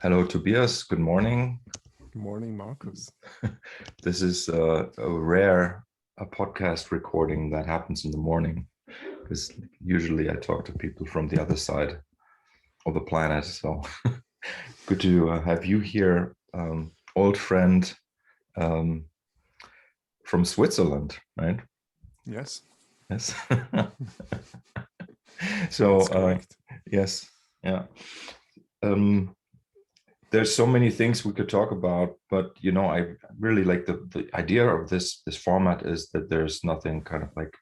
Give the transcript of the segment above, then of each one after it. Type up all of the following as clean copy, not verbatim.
Hello, Tobias. Good morning. Good morning, Markus. This is a rare podcast recording that happens in the morning because usually I talk to people from the other side of the planet. So good to have you here, old friend um, from Switzerland, right? Yes, Yes. that's So correct. yes, yeah. Um, there's so many things we could talk about, but I really like the idea of this format is that there's nothing kind of like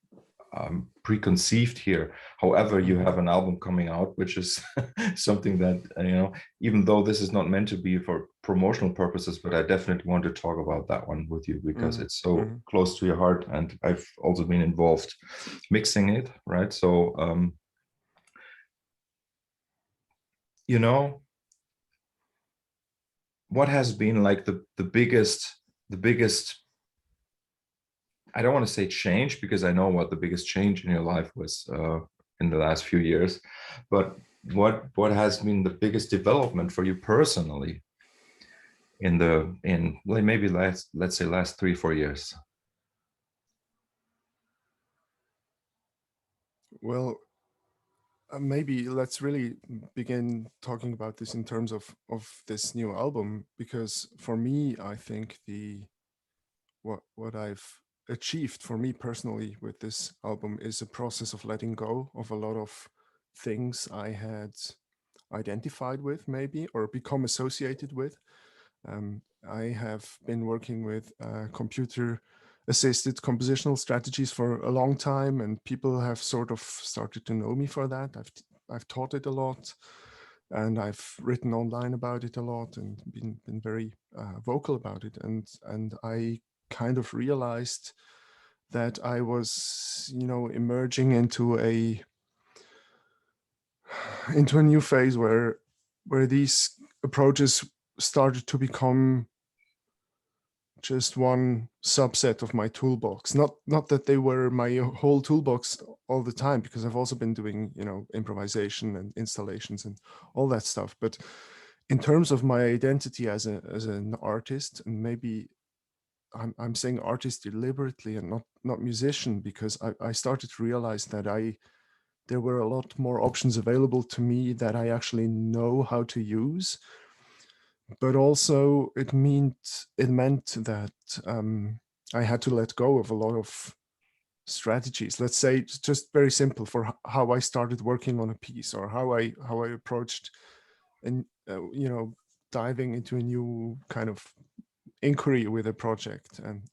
preconceived here. However, you Mhm. have an album coming out, which is something that even though this is not meant to be for promotional purposes, but I definitely want to talk about that one with you because Mhm. it's so Mhm. close to your heart, and I've also been involved mixing it, right? So you know what has been like the biggest I don't want to say change because I know what the biggest change in your life was in the last few years, but what has been the biggest development for you personally in like maybe let's say last 3-4 years? Well, maybe let's really begin talking about this in terms of this new album, because for me, I think the what I've achieved for me personally with this album is a process of letting go of a lot of things I had identified with, maybe, or become associated with. I have been working with computer assisted compositional strategies for a long time, and people have sort of started to know me for that. I've taught it a lot, and I've written online about it a lot, and been very vocal about it. And I kind of realized that I was, emerging into a new phase where these approaches started to become just one subset of my toolbox. Not that they were my whole toolbox all the time, because I've also been doing, improvisation and installations and all that stuff. But in terms of my identity as an artist, and maybe I'm saying artist deliberately and not musician, because I started to realize that there were a lot more options available to me that I actually know how to use. But also it meant that I had to let go of a lot of strategies. Let's say it's just very simple for how I started working on a piece, or how I approached and diving into a new kind of inquiry with a project, and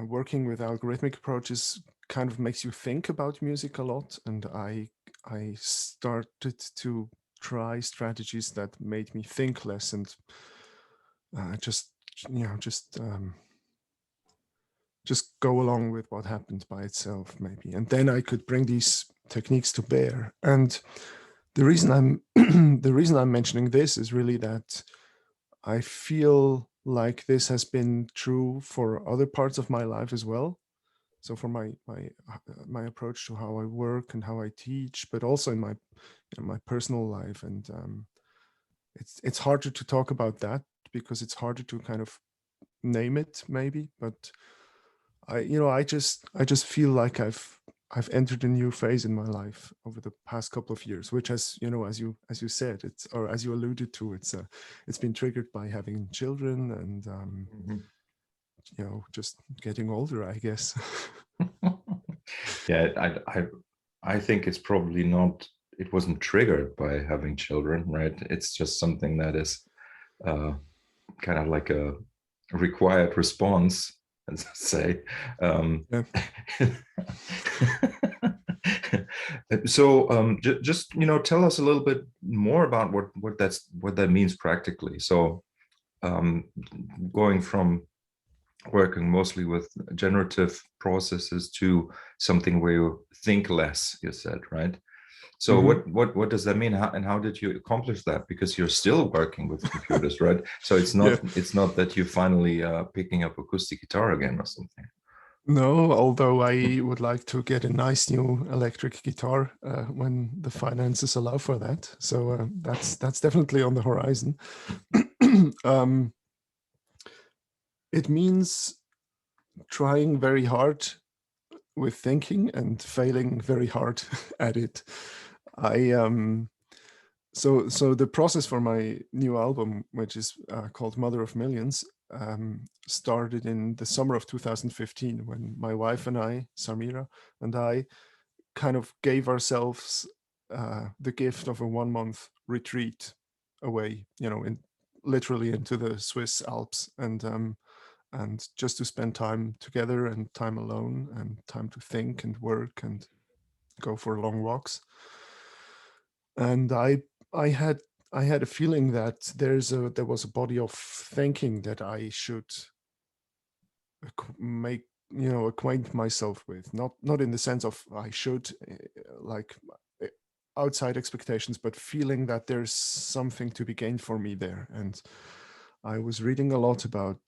working with algorithmic approaches kind of makes you think about music a lot. And I started to try strategies that made me think less, and just just go along with what happened by itself, maybe. And then I could bring these techniques to bear. And the reason I'm the reason I'm mentioning this is really that I feel like this has been true for other parts of my life as well. So for my approach to how I work and how I teach, but also in my personal life. And it's harder to talk about that because it's harder to kind of name it, maybe. But I just feel like I've entered a new phase in my life over the past couple of years, which has, as you said, it's, or as you alluded to, it's been triggered by having children, and Mhm. just getting older, I guess. Yeah, I think it's probably not. It wasn't triggered by having children, right? It's just something that is uh, kind of like a required response, as I say. Yeah. So just tell us a little bit more about what that means practically. So um, going from working mostly with generative processes to something where you think less, you said, right? So Hmm. what does that mean? How did you accomplish that? Because you're still working with computers, right? So it's Yeah. not that you're finally picking up acoustic guitar again or something. No, although I would like to get a nice new electric guitar when the finances allow for that. So that's definitely on the horizon. um, it means trying very hard with thinking and failing very hard at it. I so the process for my new album, which is called Mother of Millions, started in the summer of 2015 when my wife and I, Samira, and I kind of gave ourselves the gift of a 1 month retreat away, in literally into the Swiss Alps, and just to spend time together and time alone and time to think and work and go for long walks. And I had I had a feeling that there was a body of thinking that I should make acquaint myself with, not in the sense of I should like uh, outside expectations, but feeling that there's something to be gained for me there. And I was reading a lot about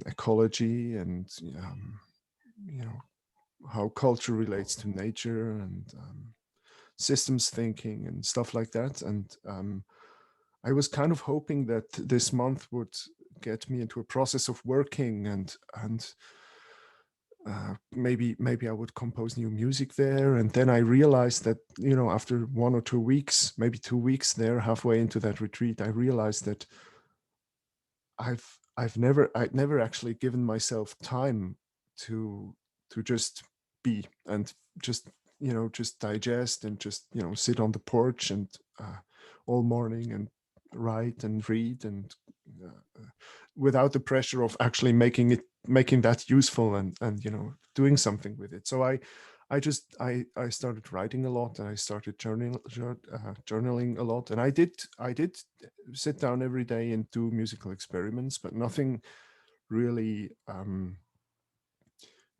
ecology and you know how culture relates to nature and systems thinking and stuff like that. And I was kind of hoping that this month would get me into a process of working and maybe I would compose new music there. And then I realized that after 1 or 2 weeks, maybe 2 weeks there, halfway into that retreat, I realized that I'd never actually given myself time to just be and just digest and just sit on the porch and all morning and write and read and without the pressure of actually making that useful and doing something with it. So I started writing a lot, and I started journaling a lot, and I did sit down every day and do musical experiments, but nothing really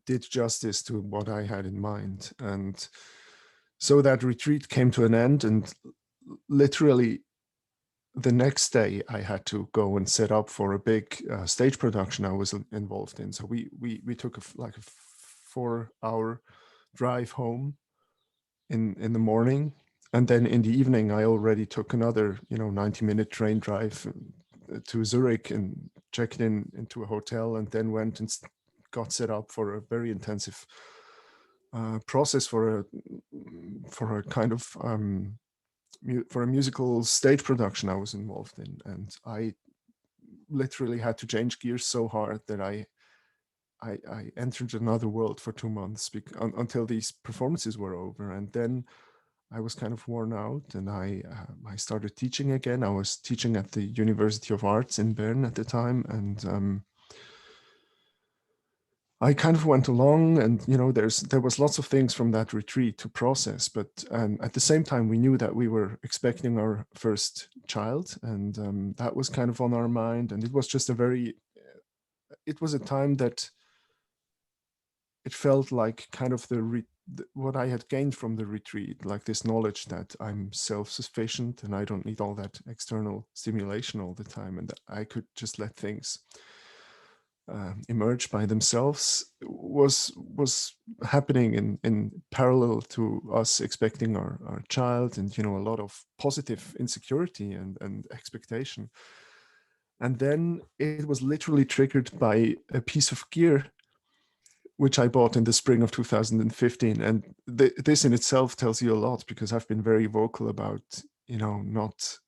did justice to what I had in mind. And so that retreat came to an end, and literally the next day I had to go and set up for a big stage production I was involved in. So we took like a 4 hour drive home in the morning, and then in the evening I already took another 90-minute train drive to Zurich and checked into a hotel, and then went and got set up for a very intensive process for a kind of for a musical stage production I was involved in. And I literally had to change gears so hard that I entered another world for 2 months until these performances were over. And then I was kind of worn out, and I started teaching again. I was teaching at the University of Arts in Bern at the time, and I kind of went along, and there was lots of things from that retreat to process. But at the same time, we knew that we were expecting our first child, and that was kind of on our mind. And it was just it was a time that it felt like kind of what I had gained from the retreat, like this knowledge that I'm self-sufficient and I don't need all that external stimulation all the time, and that I could just let things emerge by themselves, was happening in parallel to us expecting our child, and a lot of positive insecurity and expectation. And then it was literally triggered by a piece of gear which I bought in the spring of 2015. And this in itself tells you a lot, because I've been very vocal about, not,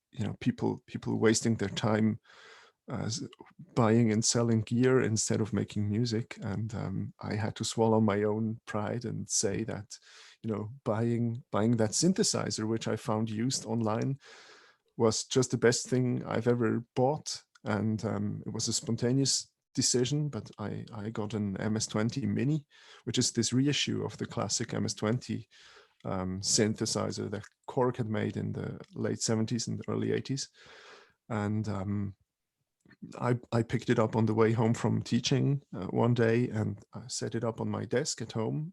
people wasting their time buying and selling gear instead of making music. And I had to swallow my own pride and say that, buying that synthesizer, which I found used online, was just the best thing I've ever bought. And it was a spontaneous decision, but I got an MS-20 Mini, which is this reissue of the classic MS-20 synthesizer that Korg had made in the late 70s and early 80s. And I picked it up on the way home from teaching one day, and I set it up on my desk at home.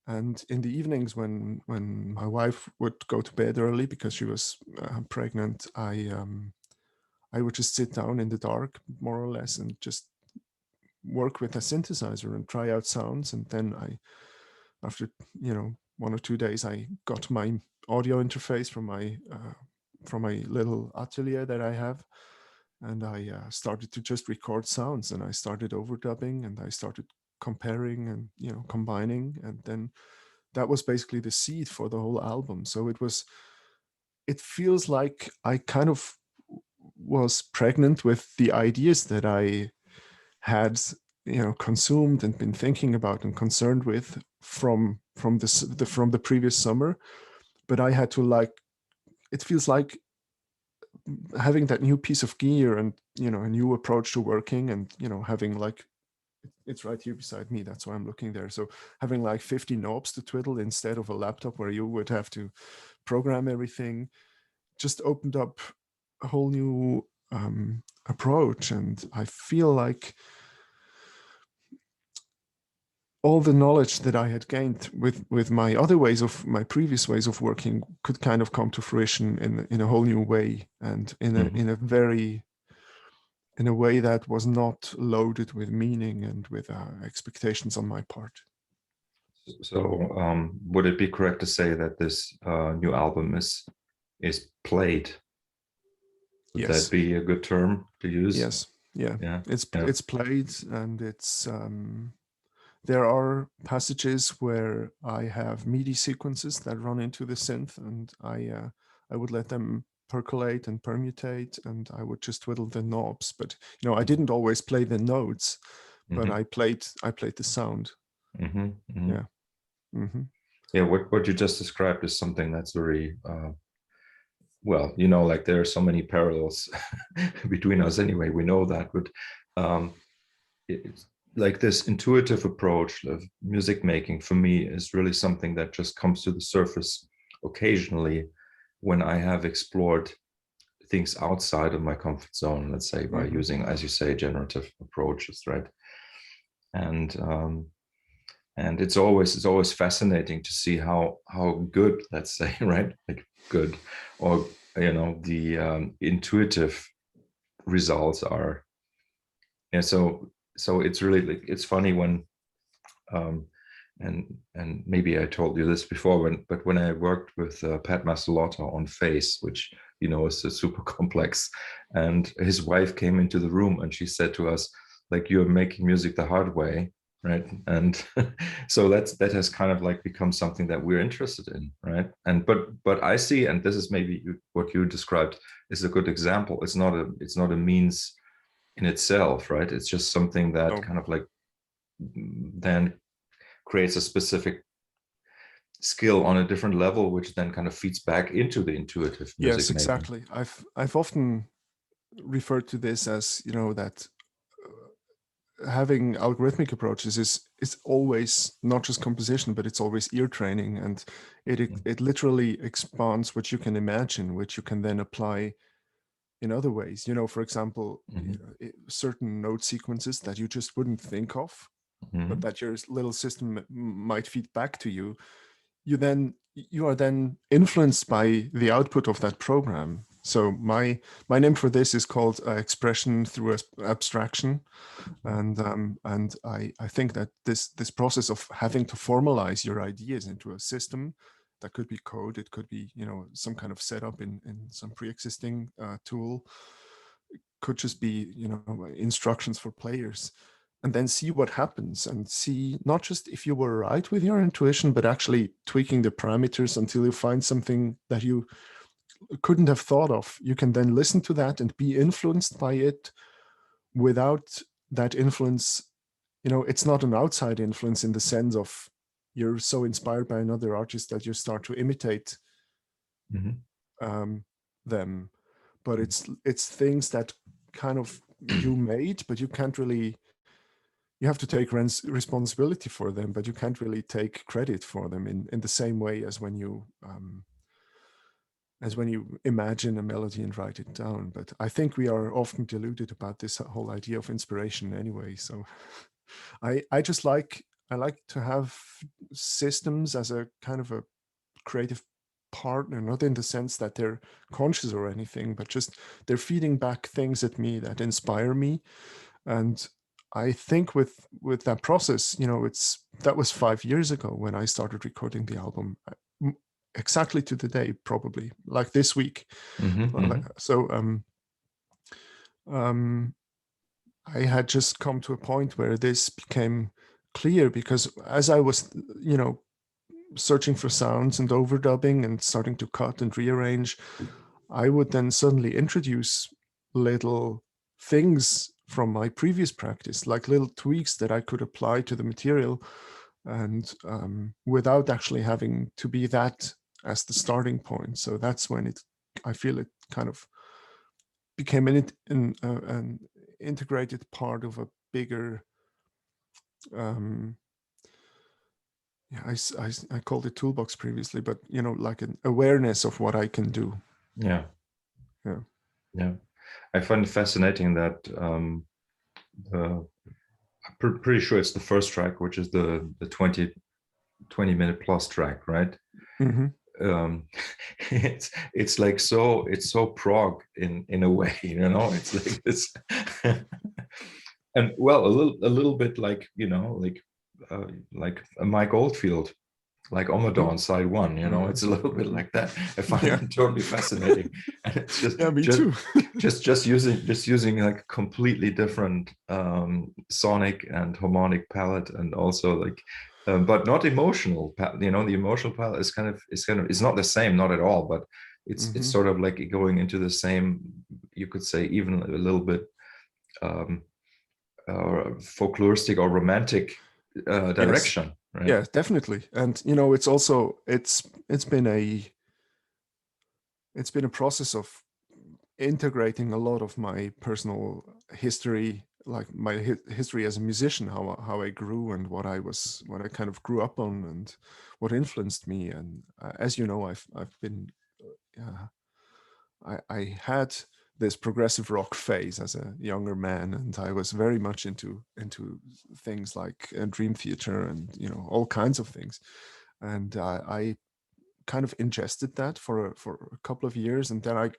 And in the evenings, when my wife would go to bed early because she was pregnant, I would just sit down in the dark, more or less, and just work with a synthesizer and try out sounds. And then after 1 or 2 days, I got my audio interface from my little atelier that I have, and I started to just record sounds, and I started overdubbing, and I started comparing and combining, and then that was basically the seed for the whole album. So it feels like I kind of was pregnant with the ideas that I had consumed and been thinking about and concerned with from the previous summer. But I had to, it feels like having that new piece of gear and a new approach to working, and having it's right here beside me, that's why I'm looking there. So having 50 knobs to twiddle instead of a laptop where you would have to program everything just opened up a whole new approach. And I feel like all the knowledge that I had gained with my previous ways of working could kind of come to fruition in a whole new way, and in a way that was not loaded with meaning and with expectations on my part. So would it be correct to say that this new album is played? Would Yes. that be a good term to use? Yes. Yeah. Yeah. It's played, and it's there are passages where I have MIDI sequences that run into the synth, and I would let them percolate and permutate, and I would just twiddle the knobs. But I didn't always play the notes, but I played the sound. Mm-hmm, mm-hmm. Yeah. Mm-hmm. Yeah. What you just described is something that's very well, there are so many parallels between us anyway. We know that, but it's like this intuitive approach of music making for me is really something that just comes to the surface occasionally when I have explored things outside of my comfort zone, let's say, by using, as you say, generative approaches, right? And it's always fascinating to see how good, let's say, right, like good, or the intuitive results are. And so it's really it's funny when and maybe I told you this before, but when I worked with Pat Masalotta on Face, which is a super complex, and his wife came into the room and she said to us, like, you're making music the hard way, right? And so that has kind of become something that we're interested in, right? And but I see, and this is maybe what you described is a good example. It's not a means in itself, right? It's just something that kind of then creates a specific skill on a different level, which then kind of feeds back into the intuitive music. Yes, exactly. I've often referred to this as that having algorithmic approaches is always not just composition, but it's always ear training, and it literally expands what you can imagine, which you can then apply in other ways. For example, certain note sequences that you just wouldn't think of, but that your little system might feed back to you. You are then influenced by the output of that program. So my name for this is called expression through abstraction, and I think that this process of having to formalize your ideas into a system that could be code, it could be some kind of setup in some pre-existing tool, it could just be instructions for players, and then see what happens, and see not just if you were right with your intuition, but actually tweaking the parameters until you find something that you couldn't have thought of. You can then listen to that and be influenced by it without that influence. It's not an outside influence in the sense of you're so inspired by another artist that you start to imitate them, but it's things that kind of you made, but you can't really. You have to take responsibility for them, but you can't really take credit for them in the same way as when you imagine a melody and write it down. But I think we are often deluded about this whole idea of inspiration anyway. So I like to have systems as a kind of a creative partner, not in the sense that they're conscious or anything, but just they're feeding back things at me that inspire me. And I think with that process, that was 5 years ago when I started recording the album, exactly to the day, probably like this week. So I had just come to a point where this became clear, because as I was, searching for sounds and overdubbing and starting to cut and rearrange, I would then suddenly introduce little things from my previous practice, like little tweaks that I could apply to the material, and without actually having to be that as the starting point. So that's when I feel it kind of became an integrated part of a bigger, I called it toolbox previously, but like an awareness of what I can do. Yeah. Yeah. I find it fascinating that I'm pretty sure it's the first track, which is the 20 minute plus track, right? It's like it's so prog in a way, it's like this. And well, a little bit like like Mike Oldfield, like Omadon side one, it's a little bit like that. I find it totally fascinating. And it's just me too. just using like completely different sonic and harmonic palette, and also like but not emotional. The emotional palette is it's not the same, not at all, but it's sort of like going into the same, you could say, even a little bit folkloristic or romantic direction. Yes. Right? Yeah, definitely. And it's also it's been a process of integrating a lot of my personal history, like my history as a musician, how I grew and what I kind of grew up on and what influenced me. And as you know, I've been I had this progressive rock phase as a younger man, and I was very much into things like Dream Theater and all kinds of things. And I kind of ingested that for a couple of years, and then I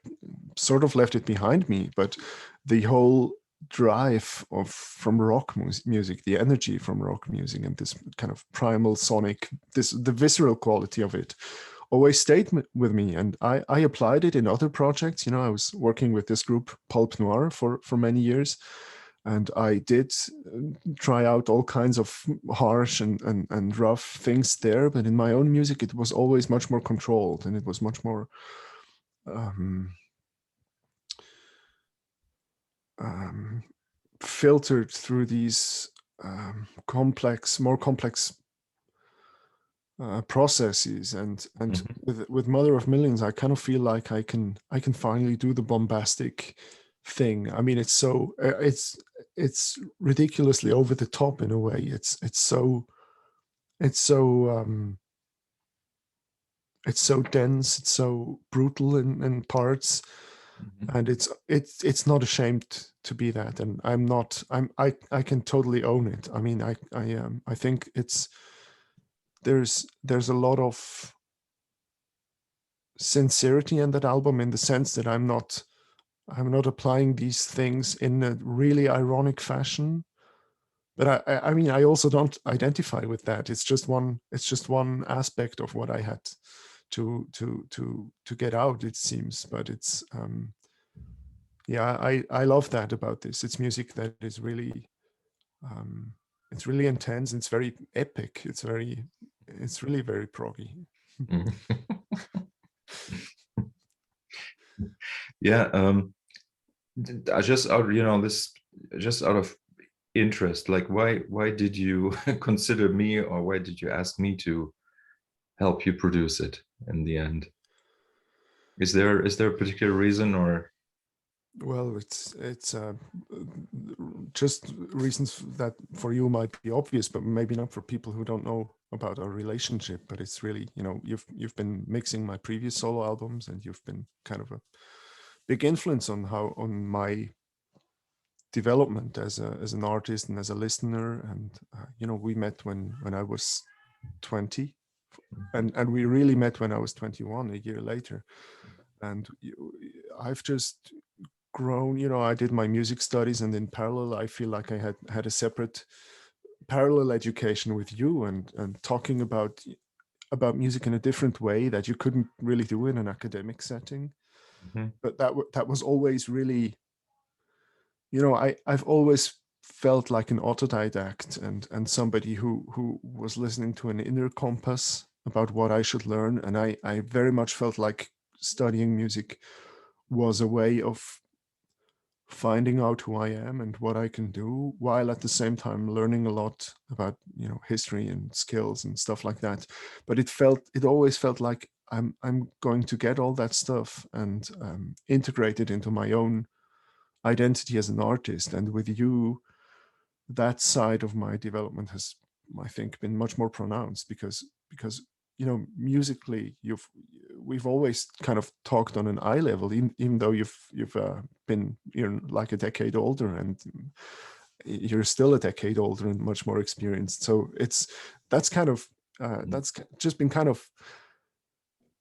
sort of left it behind me. But the whole drive from rock music, the energy from rock music, and this kind of primal sonic, the visceral quality of it, always stayed with me. And I applied it in other projects. I was working with this group Pulp Noir for many years, and I did try out all kinds of harsh and rough things there. But in my own music, it was always much more controlled, and it was much more filtered through these more complex processes. And with Mother of Millions, I kind of feel like I can finally do the bombastic thing. I mean, it's so it's ridiculously over the top in a way. It's so dense, it's so brutal in parts, and it's not ashamed to be that. And I can totally own it. I mean, I think there's a lot of sincerity in that album, in the sense that I'm not applying these things in a really ironic fashion. But I mean, I also don't identify with that. It's just one aspect of what I had to get out, it seems. But it's I love that about this. It's music that is really it's really intense. It's very epic. It's really very proggy. Yeah. I just out this just out of interest, like why did you consider me, or why did you ask me to help you produce it in the end? Is there a particular reason, or? Well, it's just reasons that for you might be obvious, but maybe not for people who don't know about our relationship. But it's really, you've been mixing my previous solo albums, and you've been kind of a big influence on my development as an artist and as a listener. And we met when I was 20, and we really met when I was 21, a year later. And I've just grown, I did my music studies, and in parallel, I feel like I had a separate parallel education with you, and talking about music in a different way that you couldn't really do in an academic setting. Mhm. But that was always really, I've always felt like an autodidact, and somebody who was listening to an inner compass about what I should learn. And I very much felt like studying music was a way of finding out who I am and what I can do, while at the same time learning a lot about history and skills and stuff like that. But it always felt like I'm going to get all that stuff and integrate it into my own identity as an artist. And with you, that side of my development has, I think, been much more pronounced, because musically we've always kind of talked on an eye level, even though you've been like a decade older, and you're still a decade older and much more experienced. So that's just been kind of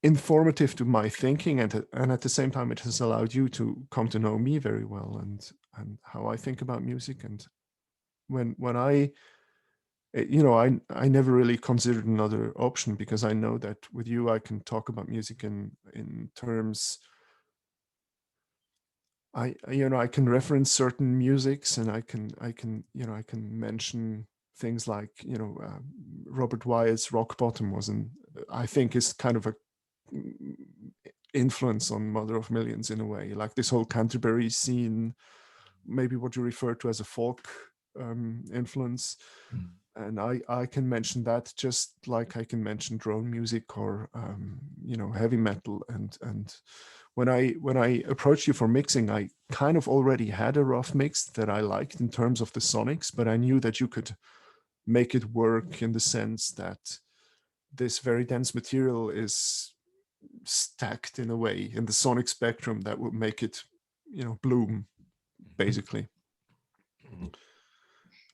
informative to my thinking, and at the same time it has allowed you to come to know me very well, and how I think about music. And when I never really considered another option, because I know that with you I can talk about music in terms, I can reference certain musics, and I can mention things like Robert Wyatt's Rock Bottom I think is kind of a influence on Mother of Millions in a way, like this whole Canterbury scene, maybe what you refer to as a folk influence. And I can mention that, just like I can mention drone music or heavy metal. And when I approached you for mixing, I kind of already had a rough mix that I liked in terms of the sonics, but I knew that you could make it work in the sense that this very dense material is stacked in a way in the sonic spectrum that would make it bloom, basically.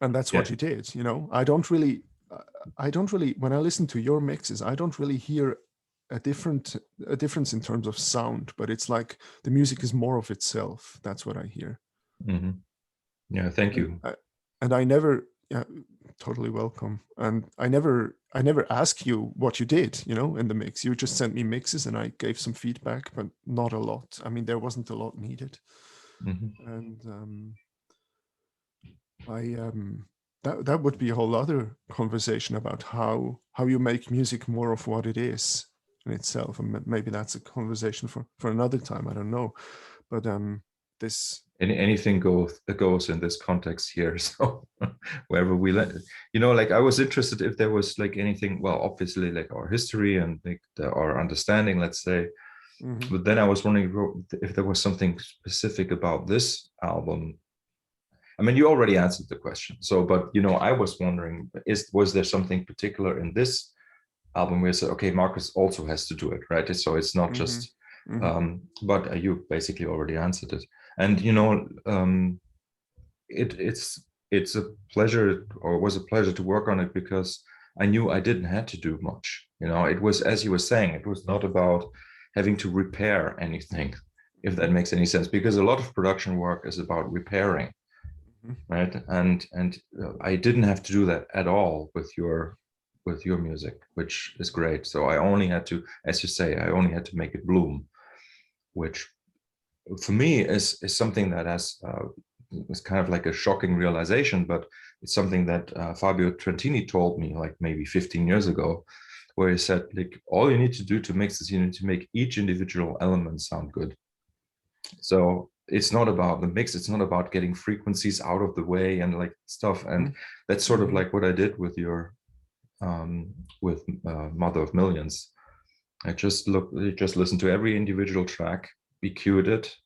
And that's what you did. I don't really, when I listen to your mixes, I don't really hear a difference in terms of sound, but it's like the music is more of itself. That's what I hear. Mm-hmm. Yeah, thank you. And I never, yeah, totally welcome. And I never ask you what you did, in the mix. You just sent me mixes and I gave some feedback, but not a lot. I mean, there wasn't a lot needed. Mm-hmm. And that would be a whole other conversation about how you make music more of what it is in itself. And maybe that's a conversation for another time. I don't know. But this anything goes in this context here. So wherever we let, like I was interested if there was like anything, well, obviously like our history and like our understanding, let's say. Mm-hmm. But then I was wondering if there was something specific about this album. I mean, you already answered the question. So, but I was wondering, was there something particular in this album where you said, okay, Markus also has to do it, right? So it's not just, but you basically already answered it. And it's a pleasure, or was a pleasure to work on it, because I knew I didn't have to do much. It was, as you were saying, it was not about having to repair anything, if that makes any sense, because a lot of production work is about repairing. Right, and I didn't have to do that at all with your music, which is great. So I only had to, as you say, I only had to make it bloom, which for me is something that has is kind of like a shocking realization, but it's something that Fabio Trentini told me like maybe 15 years ago, where he said, like, all you need to do to mix this, you need to make each individual element sound good. So it's not about the mix, it's not about getting frequencies out of the way and like stuff. And that's sort of like what I did with your Mother of Millions. I just listened to every individual track, EQ'd it,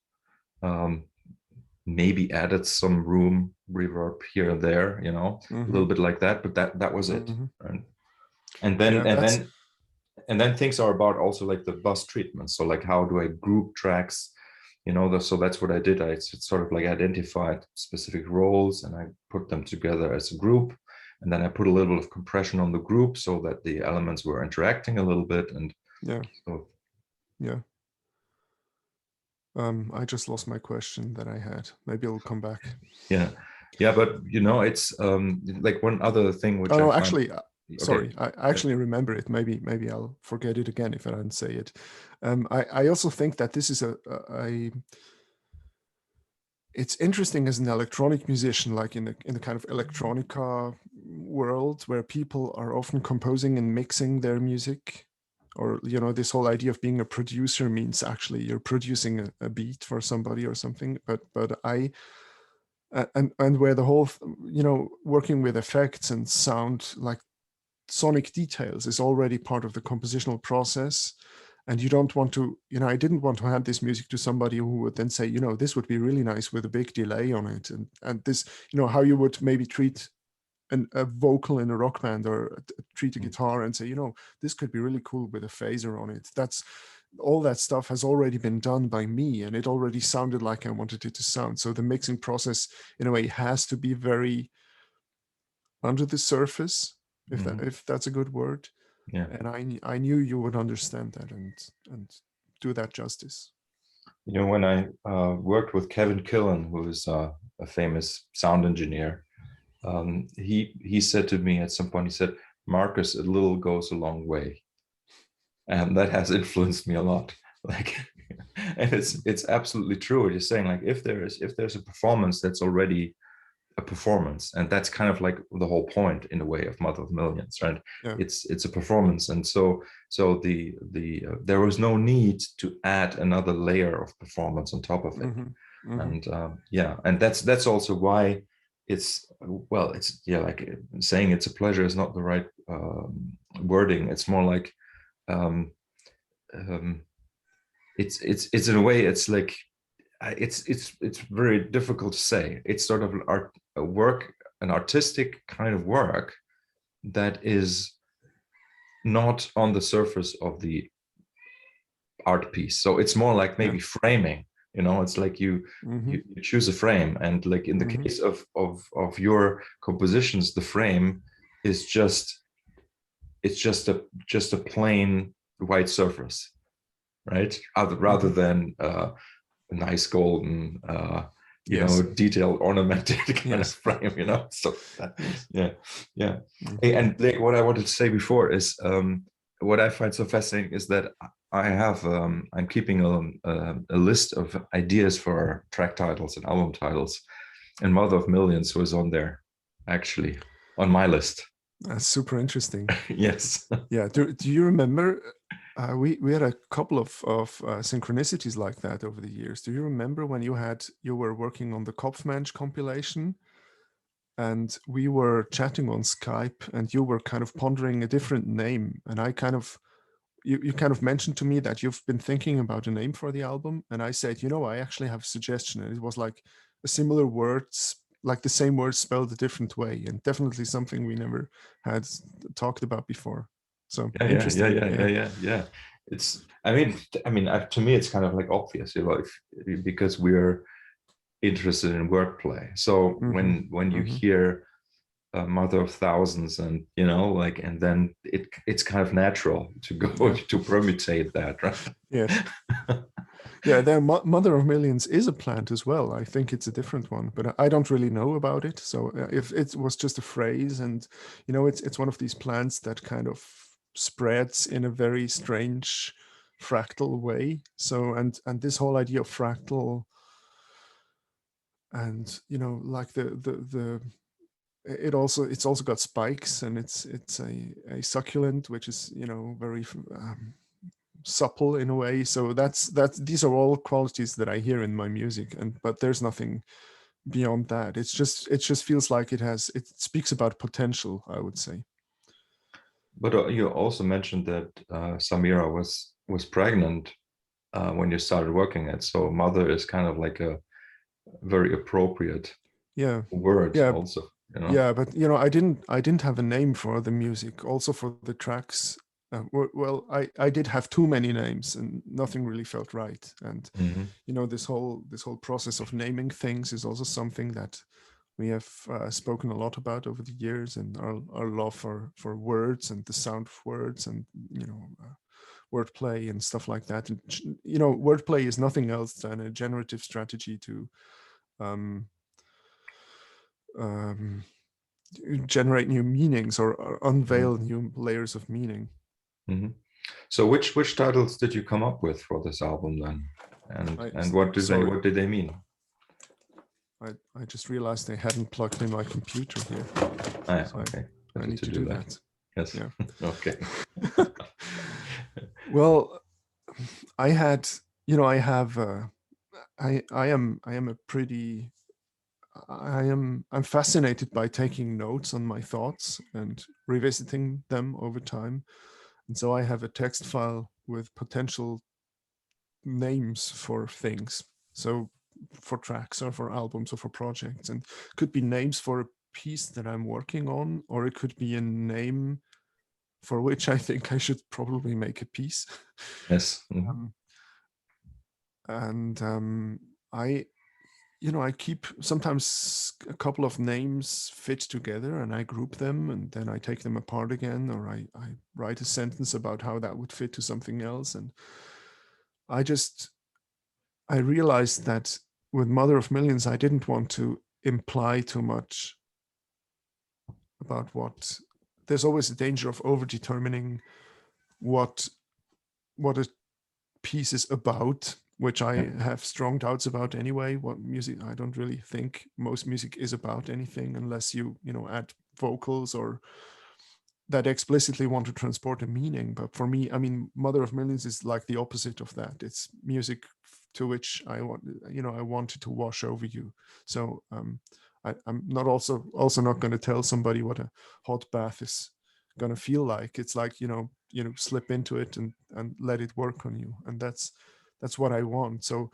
maybe added some room reverb here and there, a little bit like that, but that was it. Right? And then things are about also like the bus treatment. So like, how do I group tracks? So that's what I did. I sort of like identified specific roles and I put them together as a group. And then I put a little bit of compression on the group so that the elements were interacting a little bit. And yeah. I just lost my question that I had. Maybe it'll come back. Yeah, yeah, but it's like one other thing which Oh I no, find. actually, Okay. sorry, I actually remember it. Maybe I'll forget it again if I don't say it. I also think that this is it's interesting as an electronic musician, like in the kind of electronica world, where people are often composing and mixing their music, or this whole idea of being a producer means actually you're producing a beat for somebody or something. But and where the whole working with effects and sound, like sonic details, is already part of the compositional process. And you don't want to, I didn't want to hand this music to somebody who would then say, this would be really nice with a big delay on it. And this, how you would maybe treat a vocal in a rock band, or treat a guitar and say, this could be really cool with a phaser on it. That's all, that stuff has already been done by me, and it already sounded like I wanted it to sound. So the mixing process, in a way, has to be very under the surface, if that's a good word. Yeah. And I knew you would understand that and do that justice. When I worked with Kevin Killen, who is a famous sound engineer, he said to me at some point, he said, "Markus, a little goes a long way," and that has influenced me a lot. Like, and it's absolutely true what you're saying. Like, if there's a performance that's already a performance, and that's kind of like the whole point in a way of Mother of Millions, right? Yeah. It's a performance, and so there was no need to add another layer of performance on top of it. And and that's also why it's like saying it's a pleasure is not the right wording. It's more like um, it's in a way, it's like it's very difficult to say. It's sort of an artistic kind of work that is not on the surface of the art piece. So it's more like maybe framing. It's like you choose a frame, and like in the case of your compositions, the frame is just a plain white surface, right? Rather than a nice golden detailed ornamented kind of frame. So and like what I wanted to say before is what I find so fascinating is that I'm keeping a list of ideas for track titles and album titles, and Mother of Millions was on there, actually, on my list. That's super interesting. Yes. Yeah. Do you remember? We had a couple of synchronicities like that over the years. Do you remember when you were working on the Kopfmensch compilation, and we were chatting on Skype, and you were kind of pondering a different name, and you kind of mentioned to me that you've been thinking about a name for the album, and I said, I actually have a suggestion, and it was like a similar words, like the same word spelled a different way, and definitely something we never had talked about before. So interesting. Yeah. It's, I mean, to me, it's kind of like obvious, because we're interested in wordplay. So when you hear Mother of Thousands, and and then it's kind of natural to go to permutate that, right? Yes. Yeah, their Mother of Millions is a plant as well. I think it's a different one, but I don't really know about it. So if it was just a phrase, and it's one of these plants that kind of spreads in a very strange fractal way. So and this whole idea of fractal, and like the it's also got spikes, and it's a succulent, which is very supple in a way. So that's these are all qualities that I hear in my music, but there's nothing beyond that. It just feels like it speaks about potential, I would say. But you also mentioned that Samira was pregnant when you started working at. So mother is kind of like a very appropriate word also. Yeah, but I didn't have a name for the music. Also for the tracks, well, I did have too many names, and nothing really felt right. And this whole process of naming things is also something that we have spoken a lot about over the years, and our love for words and the sound of words, and wordplay and stuff like that. And wordplay is nothing else than a generative strategy to generate new meanings or unveil new layers of meaning. Mm-hmm. So which titles did you come up with for this album then? And what did they mean? I just realized I hadn't plugged in my computer here. Okay. I need to do that. Yes. Yeah. Okay. Well, I had, I have, I'm fascinated by taking notes on my thoughts and revisiting them over time. And so I have a text file with potential names for things. So for tracks or for albums or for projects, and could be names for a piece that I'm working on, or it could be a name for which I think I should probably make a piece. Yes. Mm-hmm. I keep sometimes a couple of names fit together and I group them and then I take them apart again, or I write a sentence about how that would fit to something else. And I realized that with Mother of Millions, I didn't want to imply too much about there's always a danger of over-determining what a piece is about, which I have strong doubts about anyway. What music, I don't really think most music is about anything unless you add vocals or that explicitly want to transport a meaning. But for me, I mean, Mother of Millions is like the opposite of that. It's music to which I wanted to wash over you. So I'm not also not going to tell somebody what a hot bath is going to feel like. It's like, slip into it and let it work on you. And that's what I want. So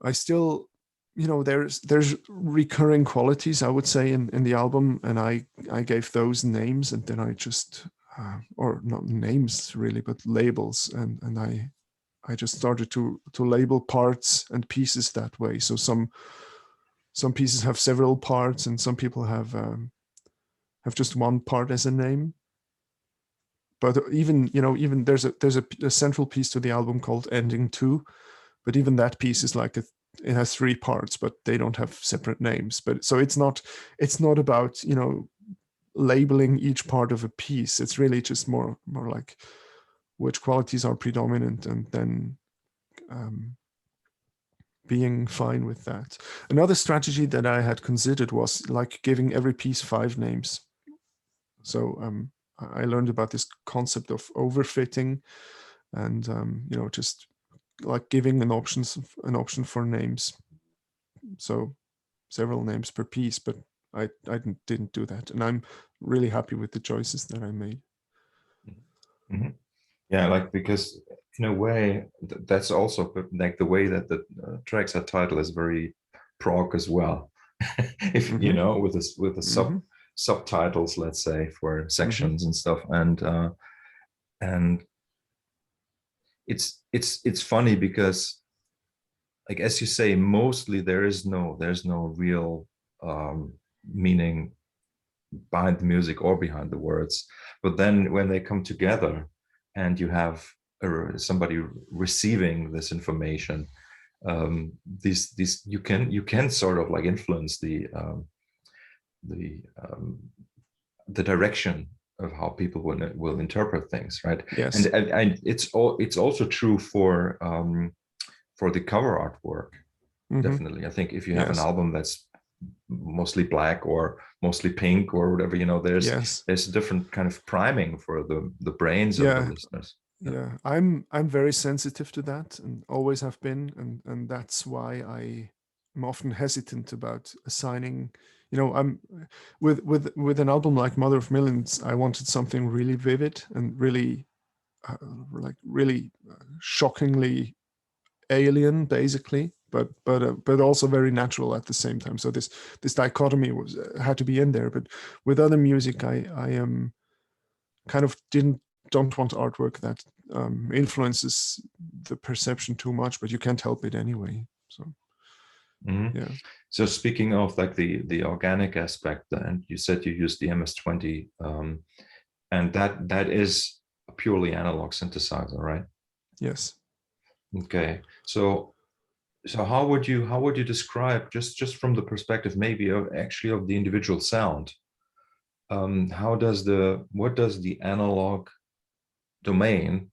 I still, there's recurring qualities, I would say, in the album, and I gave those names, and then I just or not names really, but labels, and I just started to label parts and pieces that way. So some pieces have several parts, and some people have just one part as a name. But even there's a central piece to the album called Ending 2, but even that piece is like it has 3 parts, but they don't have separate names. But so it's not about labeling each part of a piece. It's really just more like which qualities are predominant, and then being fine with that. Another strategy that I had considered was like giving every piece 5 names. So I learned about this concept of overfitting, and just like giving an option for names. So several names per piece, but I didn't do that, and I'm really happy with the choices that I made. Mm-hmm. Yeah, like, because in a way that's also like the way that the tracks are titled is very prog as well. If with the subtitles, let's say, for sections and stuff, and it's funny because, like, as you say, mostly there's no real meaning behind the music or behind the words. But then when they come together and you have somebody receiving this information, these you can sort of like influence the direction of how people will interpret things, right? Yes. And it's also true for the cover artwork. Definitely, I think if you have an album that's mostly black or mostly pink or whatever, there's a different kind of priming for the brains of the listeners. Yeah, I'm very sensitive to that and always have been, and that's why I'm often hesitant about assigning. I'm with an album like Mother of Millions, I wanted something really vivid and really really shockingly alien, basically, but also very natural at the same time. So this dichotomy had to be in there. But with other music, I am kind of don't want artwork that influences the perception too much, but you can't help it anyway. So yeah. So speaking of like the organic aspect, and you said you used the MS-20, and that is a purely analog synthesizer, right? Yes. Okay. So how would you describe, just from the perspective maybe of actually of the individual sound, what does the analog domain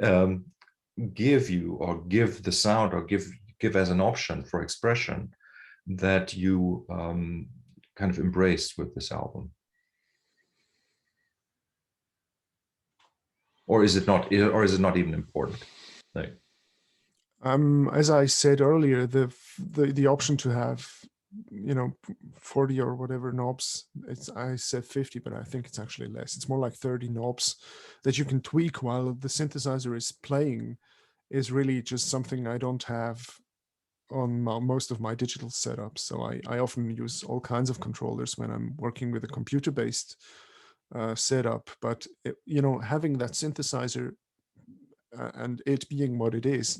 um, give you, or give the sound, or give as an option for expression that you kind of embraced with this album? Or is it not even important? Like, As I said earlier, the option to have, 40 or whatever knobs, I said 50, but I think it's actually less. It's more like 30 knobs that you can tweak while the synthesizer is playing, is really just something I don't have on most of my digital setups. So I often use all kinds of controllers when I'm working with a computer-based setup. But having that synthesizer and it being what it is,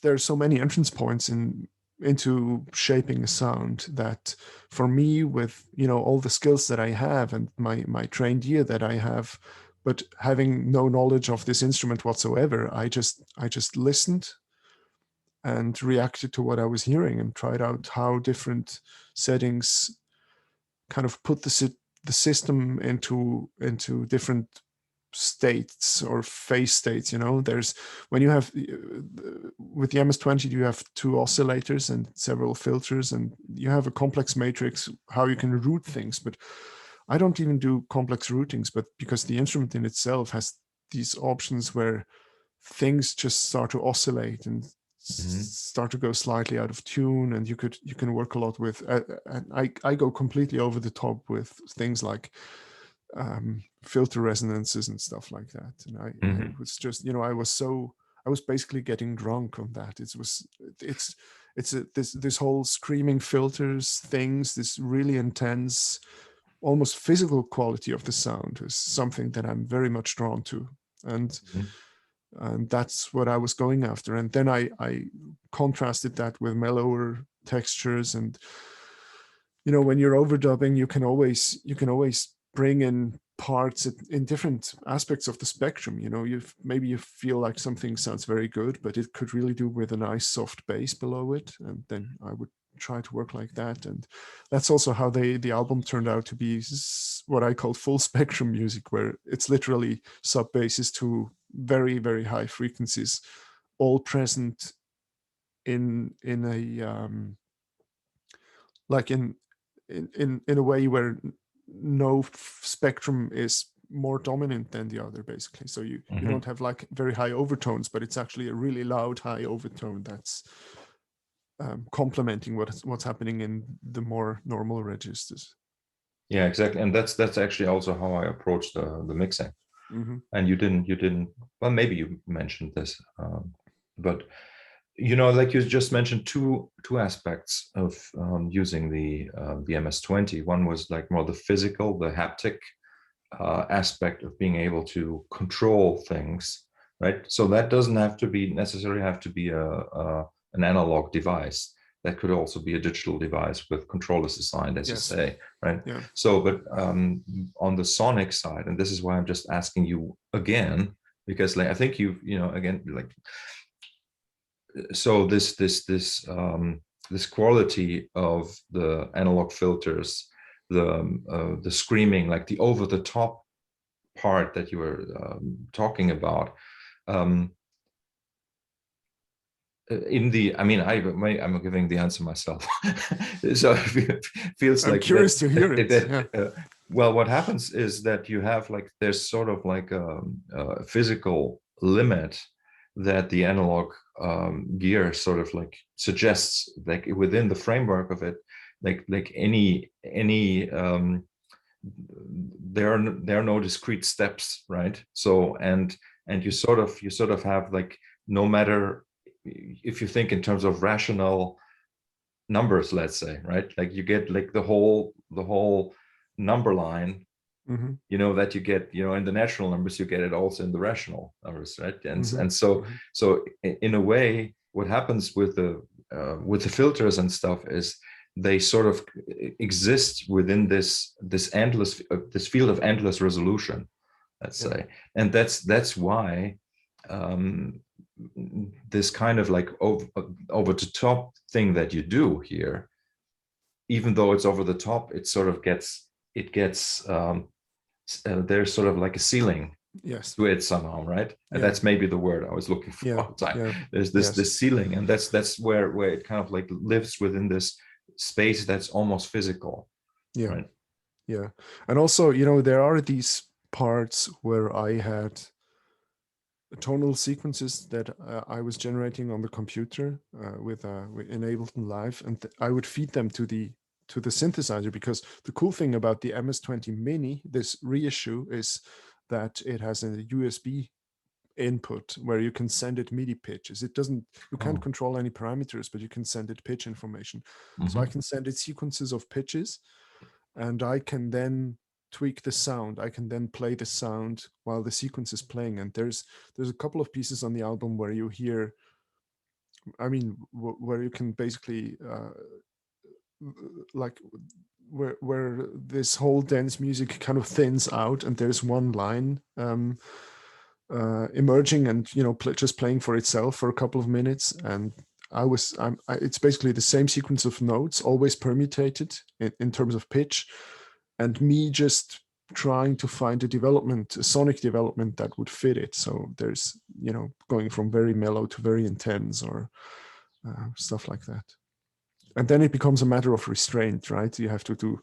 there's so many entrance points into shaping a sound that, for me, with all the skills that I have and my trained ear that I have, but having no knowledge of this instrument whatsoever, I just listened and reacted to what I was hearing and tried out how different settings kind of put the system into different states or phase states. There's, when you have with the MS-20, you have 2 oscillators and several filters, and you have a complex matrix how you can route things. But I don't even do complex routings, but because the instrument in itself has these options where things just start to oscillate and start to go slightly out of tune, and you can work a lot with and I go completely over the top with things like filter resonances and stuff like that. And I was just, I was basically getting drunk on that. This whole screaming filters things, this really intense, almost physical quality of the sound is something that I'm very much drawn to. And that's what I was going after. And then I contrasted that with mellower textures. And when you're overdubbing, you can always bring in parts in different aspects of the spectrum. Maybe you feel like something sounds very good, but it could really do with a nice soft bass below it, and then I would try to work like that. And that's also how the album turned out to be what I call full spectrum music, where it's literally sub basses to very, very high frequencies, all present in a like in a way where no spectrum is more dominant than the other, basically. So you don't have like very high overtones, but it's actually a really loud high overtone that's complementing what's happening in the more normal registers. Yeah, exactly. And that's actually also how I approached the mixing. And you didn't, well, maybe you mentioned this, but like you just mentioned two aspects of using the MS-20. One was like more the physical, the haptic aspect of being able to control things, right? So that doesn't necessarily have to be an analog device. That could also be a digital device with controllers assigned, as you say, right? Yeah. So, but on the sonic side, and this is why I'm just asking you again, because like I think again, like, so this quality of the analog filters, the screaming, like the over the top part that you were talking about, I'm giving the answer myself. So it feels I'm like curious to hear it. Well, what happens is that you have like, there's sort of like a physical limit that the analog gear sort of like suggests, like within the framework of it, like any there are no discrete steps, right? So and you sort of have like, no matter if you think in terms of rational numbers, let's say, right, like you get like the whole number line, that you get, in the natural numbers, you get it also in the rational numbers, right? And so in a way, what happens with the filters and stuff is they sort of exist within this endless this field of endless resolution, let's say. And that's why this kind of like over the top thing that you do here, even though it's over the top, it sort of gets there's sort of like a ceiling to it somehow, right? And that's maybe the word I was looking for all the time. There's this ceiling, and that's where it kind of like lives within this space that's almost physical. Right? And also, there are these parts where I had tonal sequences that I was generating on the computer with Ableton Live, and I would feed them to the synthesizer, because the cool thing about the MS-20 Mini, this reissue, is that it has a USB input where you can send it MIDI pitches. It doesn't, you can't control any parameters, but you can send it pitch information. So I can send it sequences of pitches, and I can then tweak the sound. I can then play the sound while the sequence is playing. And there's a couple of pieces on the album where you hear, where you can basically like where this whole dance music kind of thins out, and there's one line emerging, and just playing for itself for a couple of minutes. And it's basically the same sequence of notes, always permutated in terms of pitch, and me just trying to find a sonic development that would fit it. So there's, going from very mellow to very intense, or stuff like that. And then it becomes a matter of restraint, right? You have to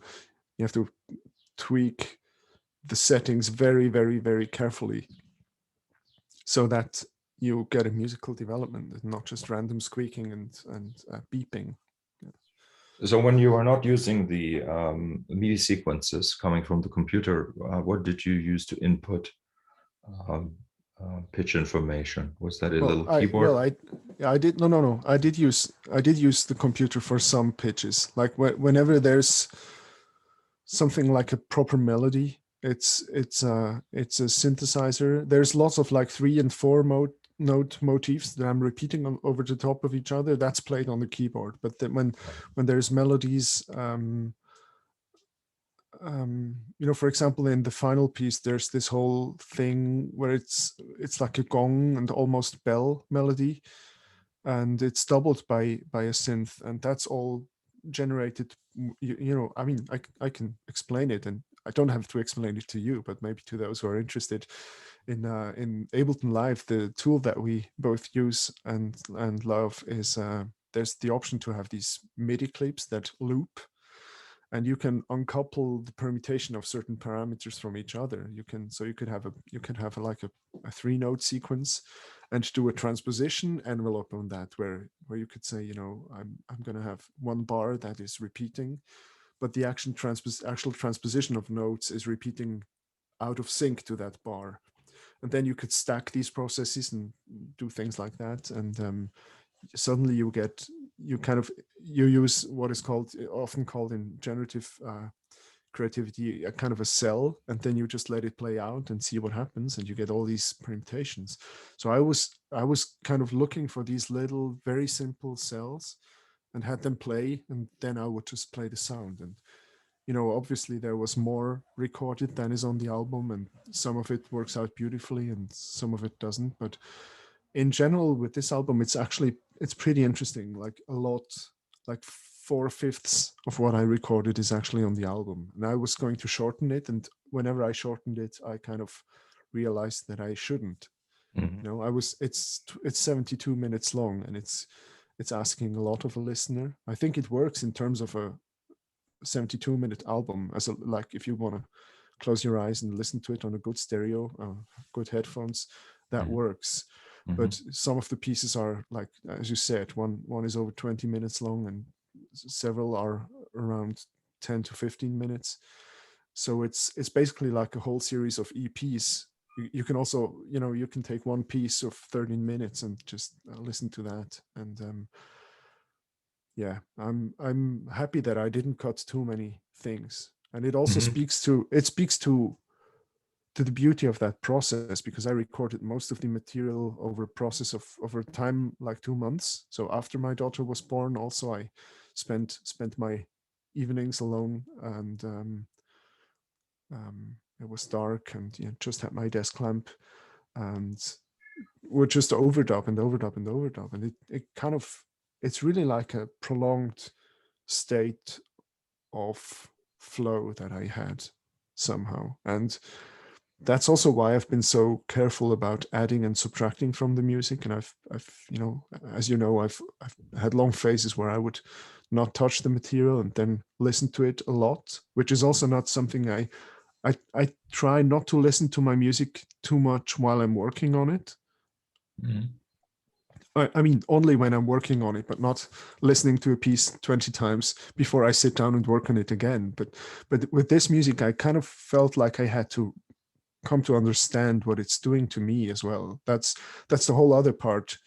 tweak the settings very, very, very carefully, so that you get a musical development and not just random squeaking and beeping. So when you are not using the MIDI sequences coming from the computer, what did you use to input pitch information? Was that a little keyboard? I did no. I did use the computer for some pitches. Like whenever there's something like a proper melody, it's a synthesizer. There's lots of like 3 and 4 note motifs that I'm repeating over the top of each other. That's played on the keyboard. But then when there's melodies, for example, in the final piece, there's this whole thing where it's like a gong and almost bell melody, and it's doubled by a synth, and that's all generated. I can explain it, and I don't have to explain it to you, but maybe to those who are interested in Ableton Live. The tool that we both use and love is there's the option to have these MIDI clips that loop, and you can uncouple the permutation of certain parameters from each other. You can have like a 3-note sequence and do a transposition envelope on that, where you could say, I'm going to have one bar that is repeating, but the actual transposition of notes is repeating out of sync to that bar. And then you could stack these processes and do things like that. And suddenly you use what is often called in generative creativity a kind of a cell, and then you just let it play out and see what happens, and you get all these permutations. So I was kind of looking for these little very simple cells and had them play, and then I would just play the sound. And obviously there was more recorded than is on the album, and some of it works out beautifully and some of it doesn't. But in general, with this album, it's pretty interesting. Like a lot, like 4/5 of what I recorded is actually on the album. And I was going to shorten it, and whenever I shortened it, I kind of realized that I shouldn't. It's 72 minutes long, and it's asking a lot of a listener. I think it works in terms of a 72-minute album, like if you want to close your eyes and listen to it on a good stereo, good headphones, that works. But some of the pieces are, like, as you said, one is over 20 minutes long, and several are around 10 to 15 minutes. So it's basically like a whole series of EPs. You can also, you can take one piece of 13 minutes and just listen to that. And yeah, I'm happy that I didn't cut too many things. And it also speaks to the beauty of that process, because I recorded most of the material over a process of over time, like 2 months. So after my daughter was born, also I spent my evenings alone, and it was dark, and just had my desk lamp, and would just overdub and overdub and overdub, and it kind of, it's really like a prolonged state of flow that I had somehow. And that's also why I've been so careful about adding and subtracting from the music. And I've as you know, I've had long phases where I would not touch the material and then listen to it a lot, which is also not something I try not to listen to my music too much while I'm working on it. Mhm. I mean, only when I'm working on it, but not listening to a piece 20 times before I sit down and work on it again. But with this music, I kind of felt like I had to come to understand what it's doing to me as well. That's the whole other part,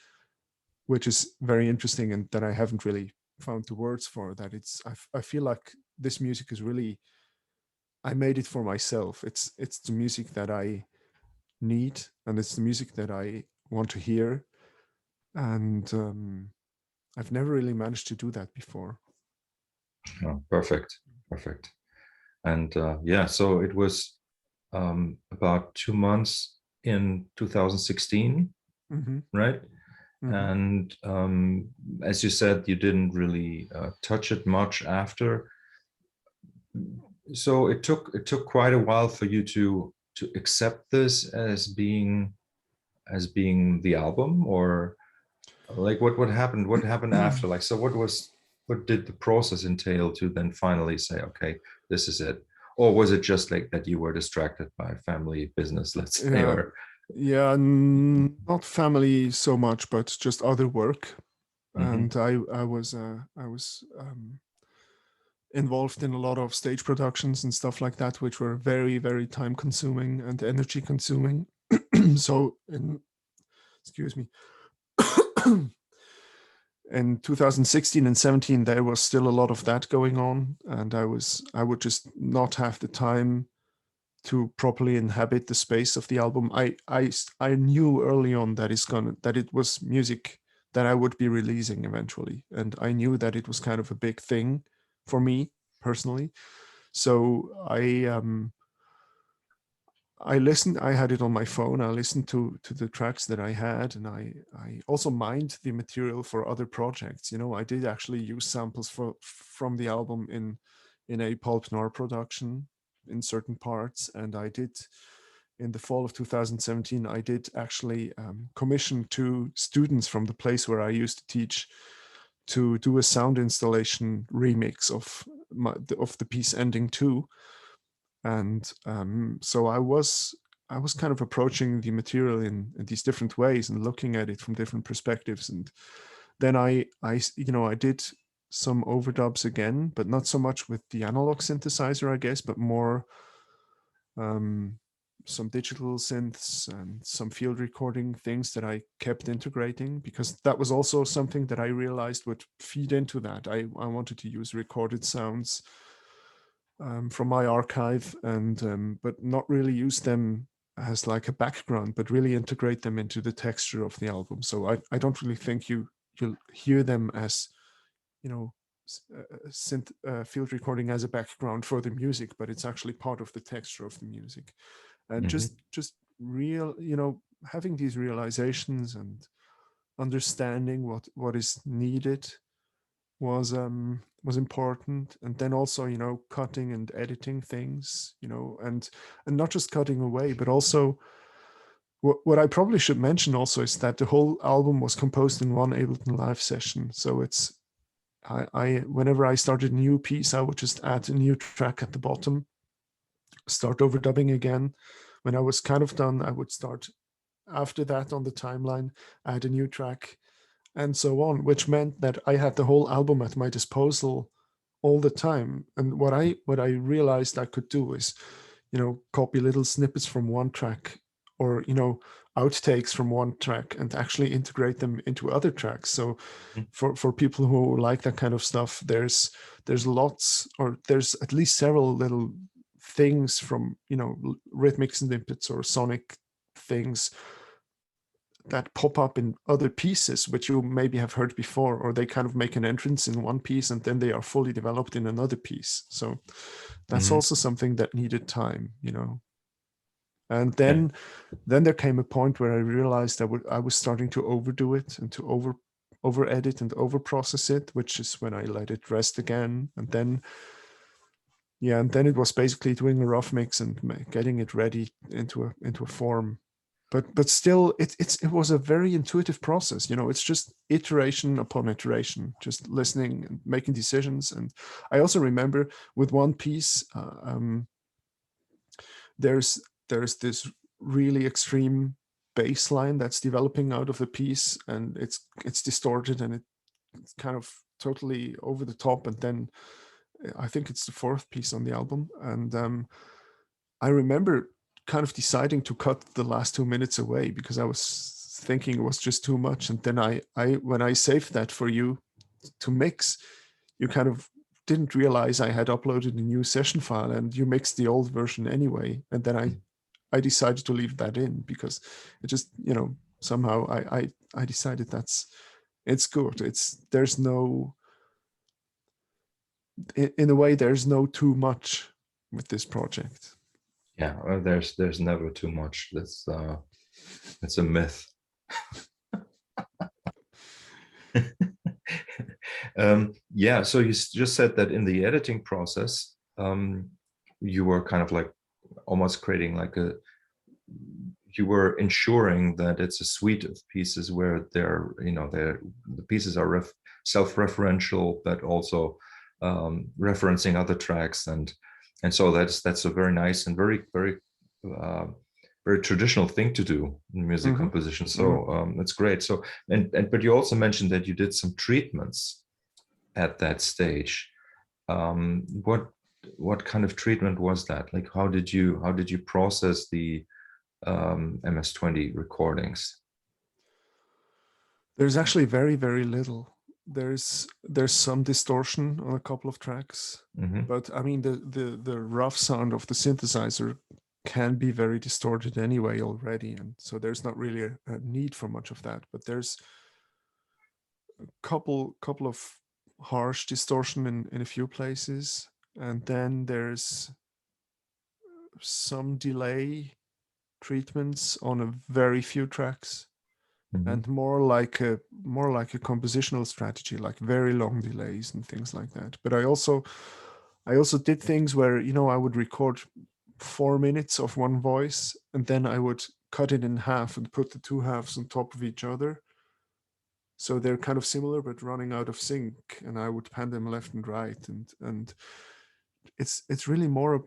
which is very interesting and that I haven't really found the words for. That I feel like this music is really, I made it for myself. It's the music that I need, and it's the music that I want to hear. And I've never really managed to do that before. Oh, perfect, perfect. And yeah, so it was about 2 months in 2016, Mm-hmm. right? Mm-hmm. And as you said, you didn't really touch it much after. So it took quite a while for you to accept this as being the album, or like what happened? What happened after? Like, so what did the process entail to then finally say, okay, this is it? Or was it just like that you were distracted by family business, let's say, Yeah, or yeah, not family so much, but just other work. Mhm. And I was involved in a lot of stage productions and stuff like that, which were very, very time consuming and energy consuming. So excuse me, in 2016 and 17, there was still a lot of that going on, and I would just not have the time to properly inhabit the space of the album. I knew early on that it was music that I would be releasing eventually, and I knew that it was kind of a big thing for me personally. So I listened. I had it on my phone. I listened to the tracks that I had, and I also mined the material for other projects. I did actually use samples from the album in a pulp noir production in certain parts, and I did in the fall of 2017. I did actually commission two students from the place where I used to teach to do a sound installation remix of the piece Ending 2. And so I was kind of approaching the material in these different ways and looking at it from different perspectives. And then I did some overdubs again, but not so much with the analog synthesizer, I guess, but more some digital synths and some field recording things that I kept integrating, because that was also something that I realized would feed into that. I wanted to use recorded sounds from my archive, and but not really use them as like a background, but really integrate them into the texture of the album. So I don't really think you'll hear them as, you know, synth field recording as a background for the music, but it's actually part of the texture of the music. And Mhm. just real, having these realizations and understanding what is needed was important. And then also, cutting and editing things, and not just cutting away, but also what I probably should mention also is that the whole album was composed in one Ableton Live session. So it's I whenever I started a new piece, I would just add a new track at the bottom, start overdubbing again. When I was kind of done, I would start after that on the timeline, add a new track, and so on, which meant that I had the whole album at my disposal all the time. And what I realized I could do is, copy little snippets from one track, or outtakes from one track, and actually integrate them into other tracks. So for people who like that kind of stuff, there's lots, or there's at least several little things from rhythmic snippets or sonic things that pop up in other pieces, which you maybe have heard before, or they kind of make an entrance in one piece and then they are fully developed in another piece. So that's also something that needed time, you know. And then there came a point where I realized I was starting to overdo it and to over edit and over process it, which is when I let it rest again. And then it was basically doing a rough mix and getting it ready into a form. But still, it was a very intuitive process. You know, it's just iteration upon iteration, just listening and making decisions. And I also remember with one piece, there's this really extreme bass line that's developing out of the piece, and it's distorted and it's kind of totally over the top. And then I think it's the fourth piece on the album, and I remember kind of deciding to cut the last 2 minutes away because I was thinking it was just too much. And then I when I saved that for you to mix, you kind of didn't realize I had uploaded a new session file and you mixed the old version anyway. And then I decided to leave that in because it just, you know, somehow I decided it's good. There's no, in a way, there's no too much with this project. Yeah, there's never too much. That's a myth. Yeah, so you just said that in the editing process, you were kind of like almost creating like you were ensuring that it's a suite of pieces where the pieces are self-referential, but also referencing other tracks, and so that's a very nice and very very traditional thing to do in music composition. So that's great. So but you also mentioned that you did some treatments at that stage. What kind of treatment was that? Like, how did you process the MS-20 recordings? There's actually very, very little. There's some distortion on a couple of tracks, but I mean the rough sound of the synthesizer can be very distorted anyway already, and so there's not really a need for much of that. But there's a couple of harsh distortion in a few places, and then there's some delay treatments on a very few tracks, and more like a compositional strategy, like very long delays and things like that. But I also did things where, you know, I would record 4 minutes of one voice and then I would cut it in half and put the two halves on top of each other, so they're kind of similar but running out of sync, and I would pan them left and right, and it's really more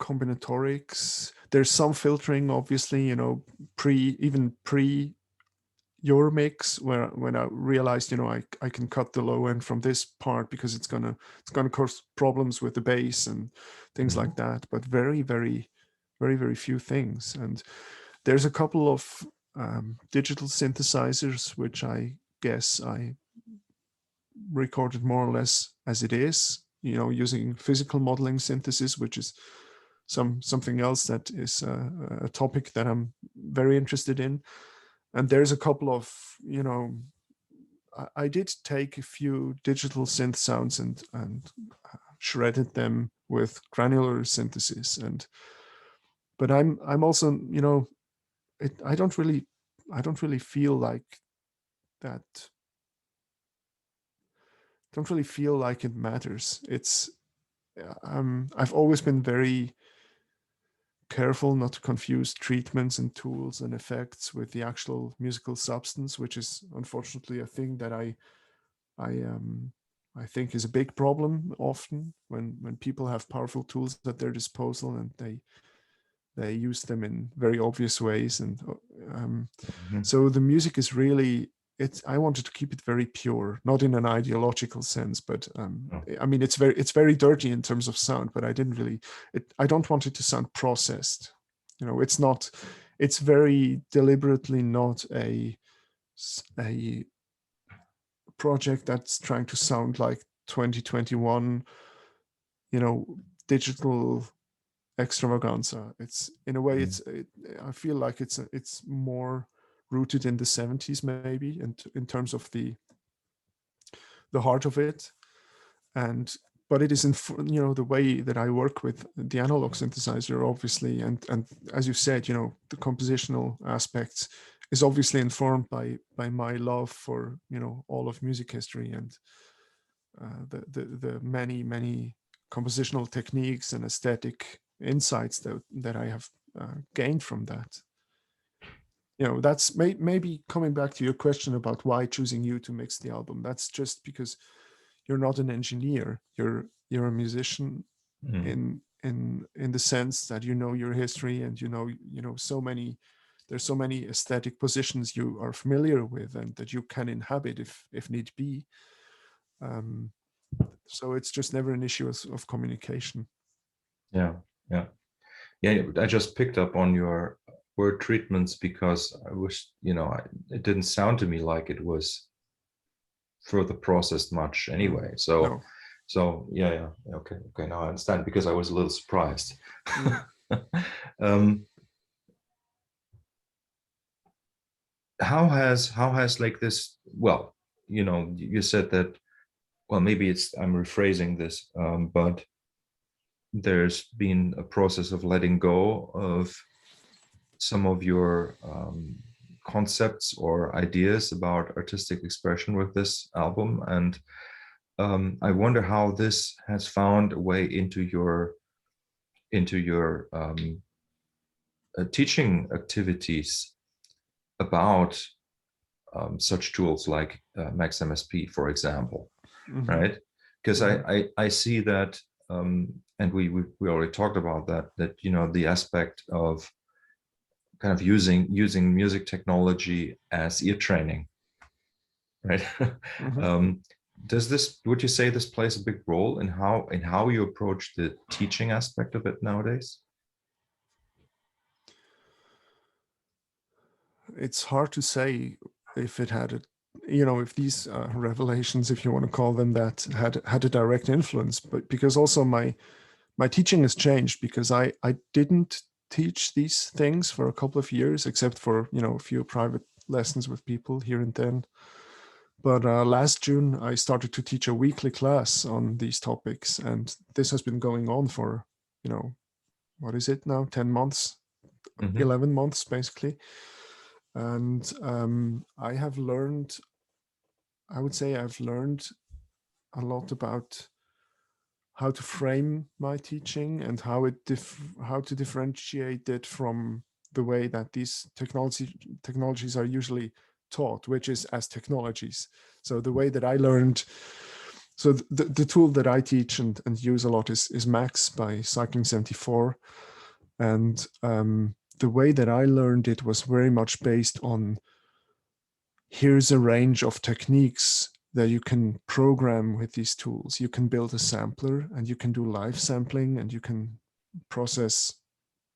combinatorics. There's some filtering, obviously, you know, pre your mix, where when I realized, you know, I can cut the low end from this part because it's gonna cause problems with the bass and things like that. But very, very, very, very few things. And there's a couple of digital synthesizers which I guess I recorded more or less as it is, you know, using physical modeling synthesis, which is something else that is a topic that I'm very interested in. And there's a couple of, you know, I did take a few digital synth sounds and shredded them with granular synthesis. But I'm also, you know, I don't really feel like that. Don't really feel like it matters. It's I've always been very careful not to confuse treatments and tools and effects with the actual musical substance, which is unfortunately a thing that I think is a big problem often when people have powerful tools at their disposal and they use them in very obvious ways. And so the music is really, I wanted to keep it very pure, not in an ideological sense, but I mean, it's very dirty in terms of sound, but I don't want it to sound processed. You know, it's very deliberately not a project that's trying to sound like 2021, you know, digital extravaganza. It's in a way, I feel like it's more rooted in the 70s maybe, and in terms of the heart of it. And but it is in, you know, the way that I work with the analog synthesizer, obviously, and as you said, you know, the compositional aspects is obviously informed by my love for, you know, all of music history, and the many compositional techniques and aesthetic insights that I have gained from that. You know, that's maybe coming back to your question about why choosing you to mix the album. That's just because you're not an engineer. You're a musician in the sense that you know your history, and you know there's so many aesthetic positions you are familiar with and that you can inhabit if need be. So it's just never an issue of communication. Yeah, yeah, yeah. I just picked up on your word treatments because I wish, you know, it didn't sound to me like it was further processed much anyway. So, No. Yeah. Okay. Now I understand, because I was a little surprised. Mm. How has like this? Well, you know, you said that. Well, maybe I'm rephrasing this, but there's been a process of letting go of some of your concepts or ideas about artistic expression with this album, and I wonder how this has found a way into your teaching activities about such tools like Max MSP, for example, Mm-hmm. right? Because Mm-hmm. I see that, and we already talked about that you know, the aspect of kind of using music technology as ear training, right? Mm-hmm. Would you say this plays a big role in how you approach the teaching aspect of it nowadays? It's hard to say if it had a, you know, if these revelations, if you want to call them that, had a direct influence. But because also my teaching has changed, because I didn't teach these things for a couple of years, except for, you know, a few private lessons with people here and then. But last June, I started to teach a weekly class on these topics. And this has been going on for, you know, what is it now? 10 months, Mm-hmm. 11 months, basically. And I have learned, I would say I've learned a lot about how to frame my teaching and how to differentiate it from the way that these technologies are usually taught, which is as technologies. So the way that I learned, so the tool that I teach and use a lot is Max by Cycling 74. And the way that I learned it was very much based on, here's a range of techniques that you can program with these tools. You can build a sampler and you can do live sampling, and you can process,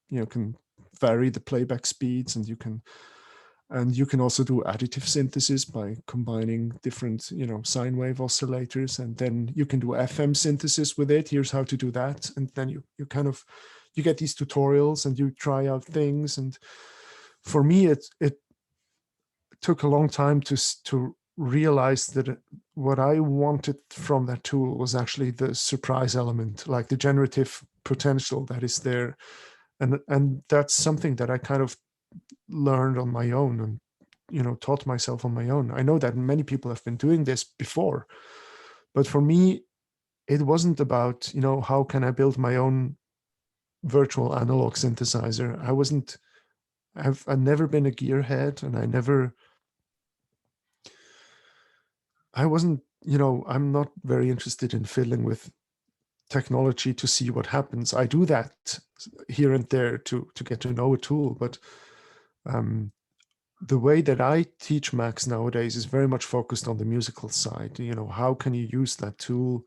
you know, can vary the playback speeds, and you can also do additive synthesis by combining different, you know, sine wave oscillators, and then you can do FM synthesis with it. Here's how to do that. And then you get these tutorials and you try out things. And for me, it took a long time to realize that what I wanted from that tool was actually the surprise element, like the generative potential that is there. And that's something that I kind of learned on my own, and, you know, taught myself on my own. I know that many people have been doing this before, but for me, it wasn't about, you know, how can I build my own virtual analog synthesizer. I've never been a gearhead, and I wasn't, you know, I'm not very interested in fiddling with technology to see what happens. I do that here and there to get to know a tool, but the way that I teach Max nowadays is very much focused on the musical side. You know, how can you use that tool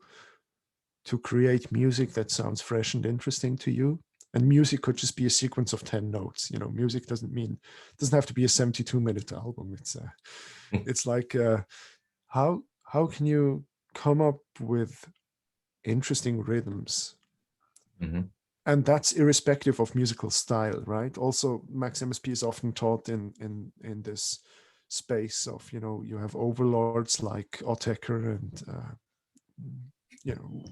to create music that sounds fresh and interesting to you? And music could just be a sequence of 10 notes. You know, music doesn't have to be a 72-minute album. It's like, how can you come up with interesting rhythms Mm-hmm. and that's irrespective of musical style, right? Also, Max MSP is often taught in this space of, you know, you have overlords like Otecker and you know,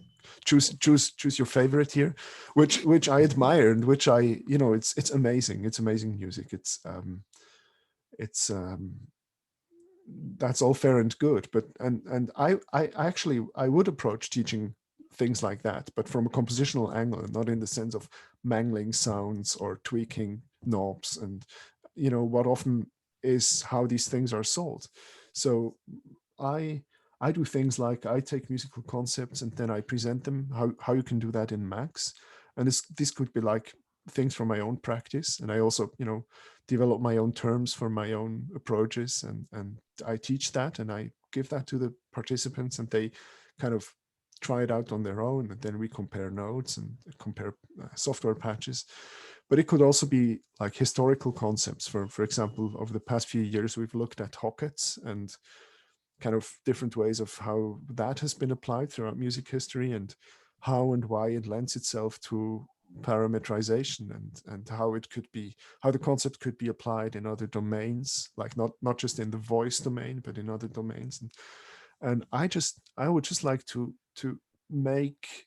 choose your favorite here, which I admire and which I, you know, it's amazing. It's amazing music. It's that's all fair and good, but and I actually I would approach teaching things like that, but from a compositional angle, and not in the sense of mangling sounds or tweaking knobs, and you know what often is how these things are sold. So I I do things like I take musical concepts and then I present them, how you can do that in Max. And this could be like things from my own practice. And I also, you know, develop my own terms for my own approaches, and I teach that and I give that to the participants, and they kind of try it out on their own, and then we compare notes and compare software patches. But it could also be like historical concepts. For example, over the past few years, we've looked at hockets and kind of different ways of how that has been applied throughout music history, and how and why it lends itself to parametrization, and how it could be, how the concept could be applied in other domains, like not just in the voice domain, but in other domains. And I would just like to make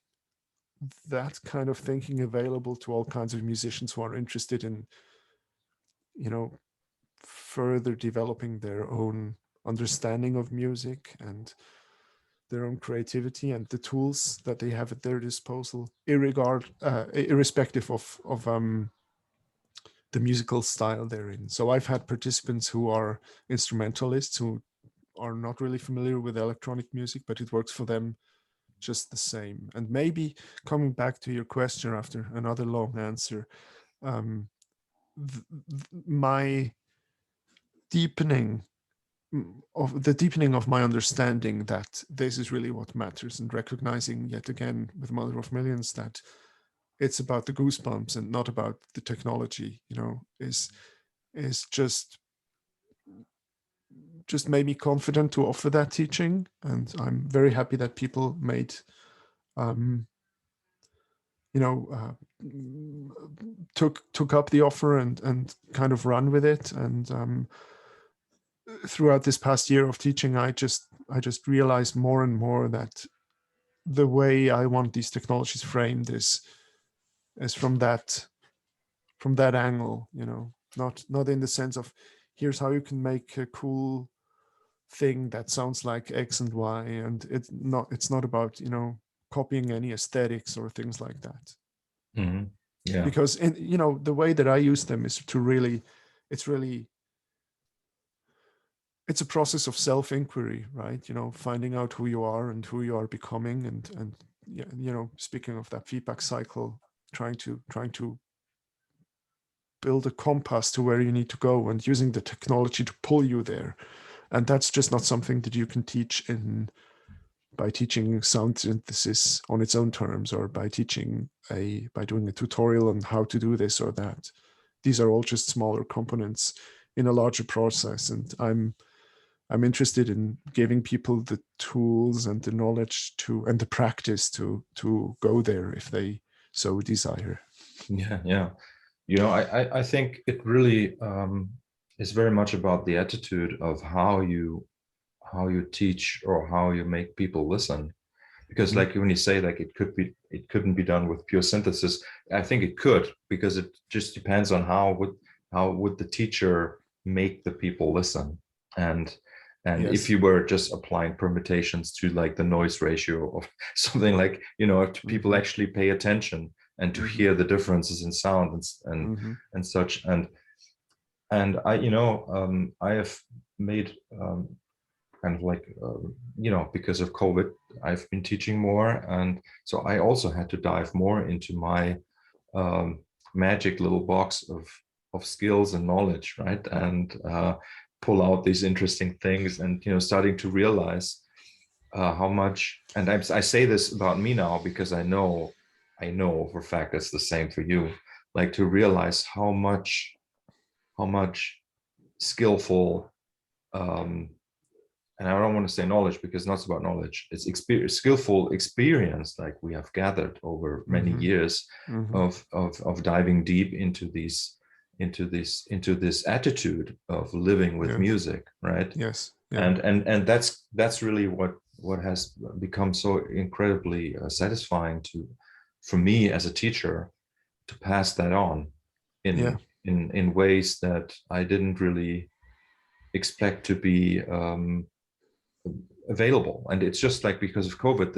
that kind of thinking available to all kinds of musicians who are interested in, you know, further developing their own understanding of music and their own creativity and the tools that they have at their disposal, irrespective of the musical style they're in. So I've had participants who are instrumentalists who are not really familiar with electronic music, but it works for them just the same. And maybe coming back to your question after another long answer, um, my deepening deepening of my understanding that this is really what matters, and recognizing yet again with Mother of Millions that it's about the goosebumps and not about the technology, you know, is just made me confident to offer that teaching. And I'm very happy that people made you know, took up the offer and kind of run with it. And throughout this past year of teaching, I just realized more and more that the way I want these technologies framed is from that angle, you know, not in the sense of here's how you can make a cool thing that sounds like X and Y, and it's not about, you know, copying any aesthetics or things like that. Mm-hmm. Yeah. Because you know, the way that I use them is to really, it's a process of self-inquiry, right? You know, finding out who you are and who you are becoming, and yeah, you know, speaking of that feedback cycle, trying to build a compass to where you need to go, and using the technology to pull you there. And that's just not something that you can teach by teaching sound synthesis on its own terms, or by doing a tutorial on how to do this or that. These are all just smaller components in a larger process, and I'm interested in giving people the tools and the knowledge and the practice to go there if they so desire. Yeah, yeah. You know, I think it really is very much about the attitude of how you teach or how you make people listen. Because like when you say like it couldn't be done with pure synthesis, I think it could, because it just depends on how would the teacher make the people listen. And Yes. if you were just applying permutations to like the noise ratio of something, like, you know, if people actually pay attention and to hear the differences in sound and such. And I, you know, I have made kind of like, you know, because of COVID, I've been teaching more. And so I also had to dive more into my magic little box of skills and knowledge, right? And pull out these interesting things, and, you know, starting to realize how much, and I say this about me now because I know for a fact it's the same for you, like to realize how much skillful and I don't want to say knowledge because it's not about knowledge. It's experience, skillful experience, like we have gathered over many years of diving deep into this attitude of living with music, right? Yes. Yeah. And that's really what has become so incredibly satisfying for me as a teacher, to pass that on in ways that I didn't really expect to be available. And it's just like, because of COVID,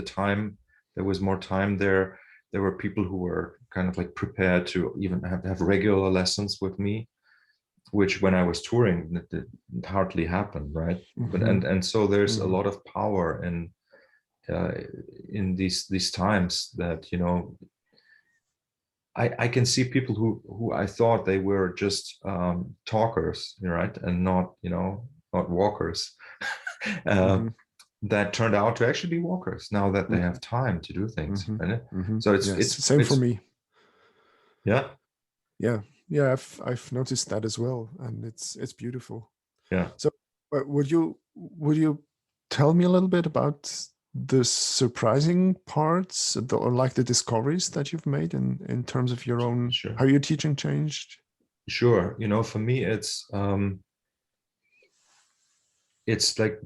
there was more time there. There were people who were kind of like prepared to even have regular lessons with me, which when I was touring, it hardly happened, right? But and so there's a lot of power in these times that, you know, I can see people who I thought they were just talkers, right, and not, you know, not walkers, that turned out to actually be walkers now that they have time to do things. Right? So it's same for me. Yeah. Yeah. I've noticed that as well, and it's beautiful. Yeah. So, would you tell me a little bit about the surprising parts, or like the discoveries that you've made in terms of your own, how your teaching changed? Sure. You know, for me, it's like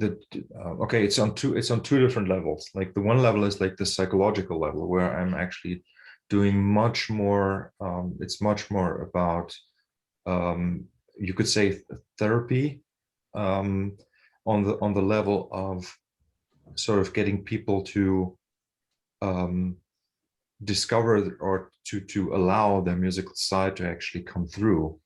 okay, it's on two different levels. Like the one level is like the psychological level, where I'm actually doing much more. It's much more about, you could say, therapy, on the level of sort of getting people to discover, or to allow their musical side to actually come through.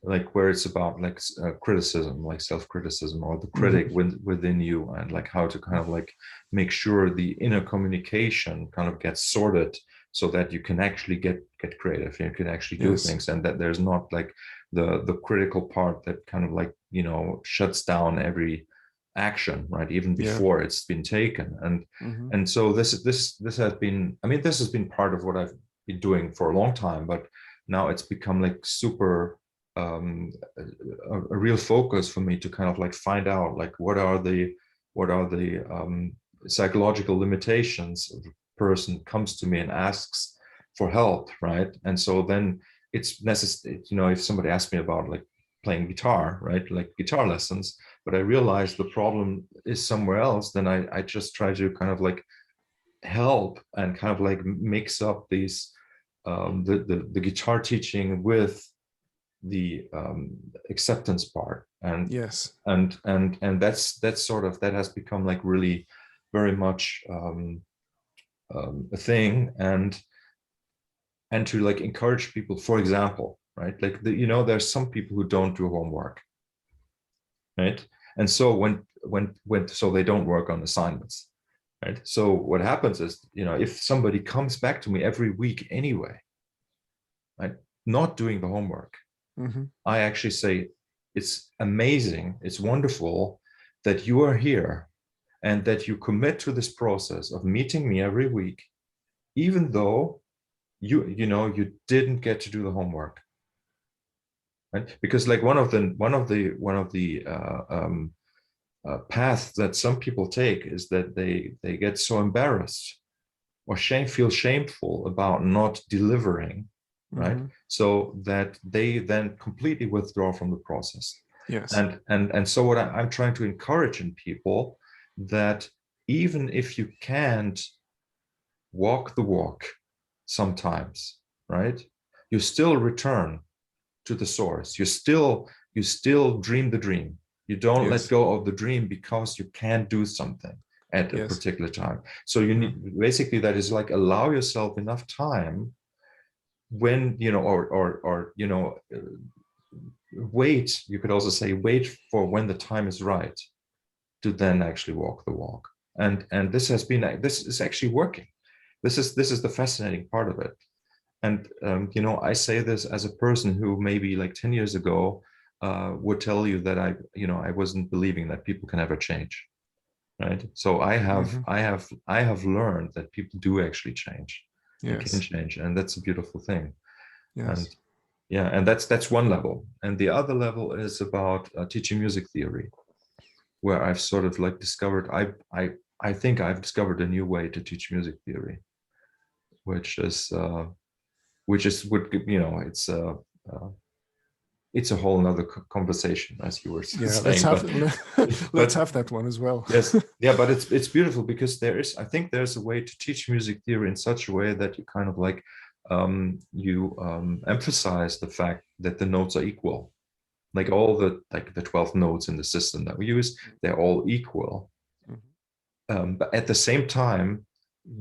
Like where it's about like criticism, like self-criticism, or the critic within you, and like how to kind of like make sure the inner communication kind of gets sorted, so that you can actually get creative, you can actually do things, and that there's not like the critical part that kind of like, you know, shuts down every action, right, even before it's been taken. And so this has been, I mean, this has been part of what I've been doing for a long time, but now it's become like super a real focus for me to kind of like find out like what are the psychological limitations. If a person comes to me and asks for help, right, and so then it's necessary, you know, if somebody asks me about like playing guitar, right, like guitar lessons, but I realize the problem is somewhere else, then I just try to kind of like help and kind of like mix up these the guitar teaching with the acceptance part, and that's sort of, that has become like really very much a thing, and to like encourage people, for example, right, like you know, there's some people who don't do homework, right, and so when so they don't work on assignments, right, so what happens is, you know, if somebody comes back to me every week anyway, right, not doing the homework, I actually say, it's amazing, it's wonderful that you are here and that you commit to this process of meeting me every week, even though you know you didn't get to do the homework, right? Because like one of the paths that some people take is that they get so embarrassed or feel shameful about not delivering, right, so that they then completely withdraw from the process. And so what I'm trying to encourage in people, that even if you can't walk the walk sometimes, right, you still return to the source, you still dream the dream, you don't let go of the dream because you can't do something at a particular time. So you need, basically, that is like, allow yourself enough time when, you know, or you know, wait, you could also say, wait for when the time is right to then actually walk the walk. And this is actually working. This is the fascinating part of it. And you know, I say this as a person who maybe like 10 years ago would tell you that I wasn't believing that people can ever change, right? So I have learned that people do actually change. They can change, and that's a beautiful thing. And and that's one level. And the other level is about teaching music theory, where I've sort of like discovered, I think I've discovered a new way to teach music theory, which is would, you know, uh, it's a whole another conversation, as you were Yeah, let's saying. have let's But have that one as well. yes, yeah, but it's beautiful because I think there's a way to teach music theory in such a way that you kind of like emphasize the fact that the notes are equal. Like all the 12 notes in the system that we use, they're all equal. But at the same time,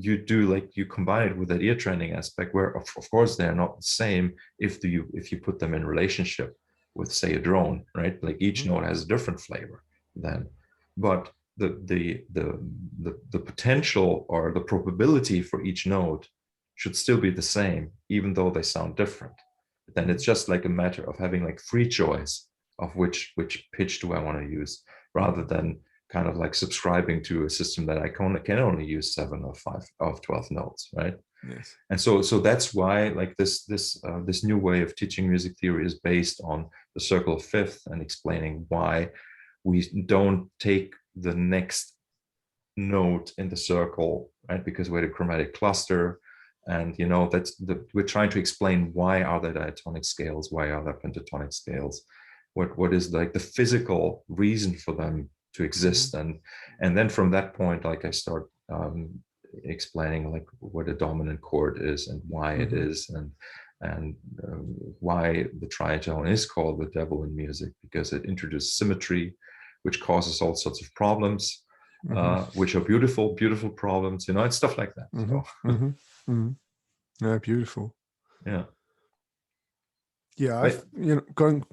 you combine it with that ear training aspect, where of course they're not the same if you put them in relationship with, say, a drone, right? Like each note has a different flavor then, but the potential or the probability for each note should still be the same, even though they sound different. Then it's just like a matter of having like free choice of which pitch do I want to use, rather than kind of like subscribing to a system that I can only use 7 of 12 notes, right? Yes. And so that's why like this new way of teaching music theory is based on the circle of fifth, and explaining why we don't take the next note in the circle, right? Because we're the chromatic cluster, and you know we're trying to explain why are there diatonic scales, why are there pentatonic scales, what is like the physical reason for them to exist. And then from that point, like I start explaining like what a dominant chord is and why it is, and why the tritone is called the devil in music, because it introduces symmetry, which causes all sorts of problems, which are beautiful problems, you know, and stuff like that. So. Yeah, beautiful. Yeah. Yeah, I've, you know,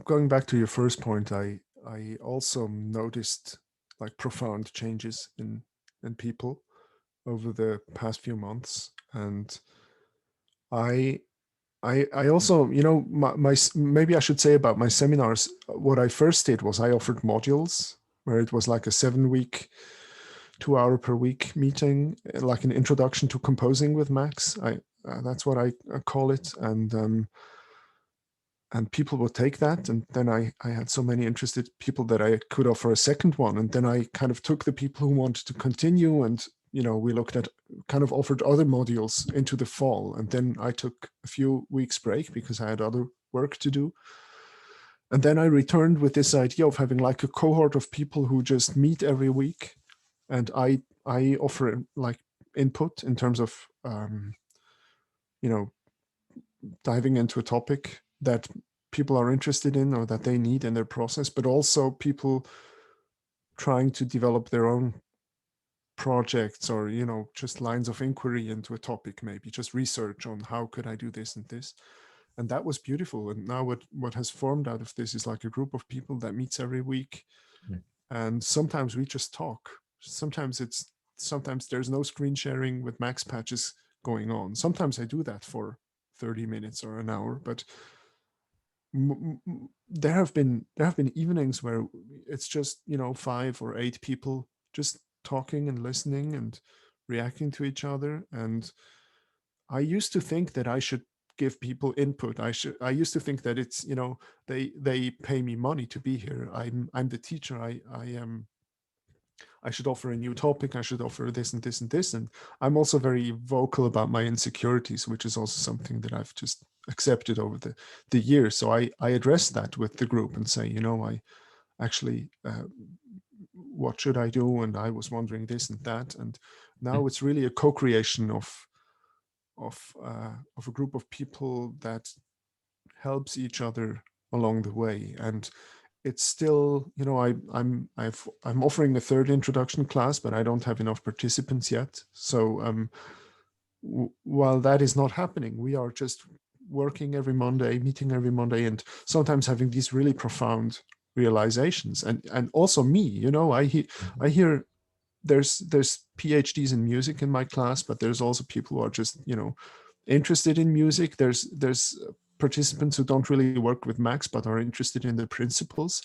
going back to your first point, I also noticed like profound changes in people over the past few months, and I also, you know, my maybe I should say about my seminars, what I first did was I offered modules where it was like a 7-week, 2-hour per week meeting, like an introduction to composing with Max. That's what I call it, and people would take that, and then I had so many interested people that I could offer a second one, and then I kind of took the people who wanted to continue, and you know, we looked at kind of offered other modules into the fall, and then I took a few weeks break because I had other work to do, and then I returned with this idea of having like a cohort of people who just meet every week, and I offer like input in terms of you know, diving into a topic that people are interested in or that they need in their process, but also people trying to develop their own projects, or you know, just lines of inquiry into a topic, maybe just research on how could I do this and this. And that was beautiful. And now what has formed out of this is like a group of people that meets every week, and sometimes we just talk. Sometimes there's no screen sharing with Max patches going on. Sometimes I do that for 30 minutes or an hour, but there have been evenings where it's just, you know, 5 or 8 people just talking and listening and reacting to each other. And I used to think that I should give people input. I used to think that it's, you know, they pay me money to be here. I'm the teacher. I should offer a new topic. I should offer this and this and this. And I'm also very vocal about my insecurities, which is also something that I've just accepted over the years. So I address that with the group and say, you know, I actually, what should I do? And I was wondering this and that. And now it's really a co-creation of a group of people that helps each other along the way. And it's still, you know, I'm offering a third introduction class, but I don't have enough participants yet. So while that is not happening, we are just working every Monday, meeting every Monday, and sometimes having these really profound realizations. And also me, you know, I hear there's PhDs in music in my class, but there's also people who are just, you know, interested in music. There's participants who don't really work with Max but are interested in the principles,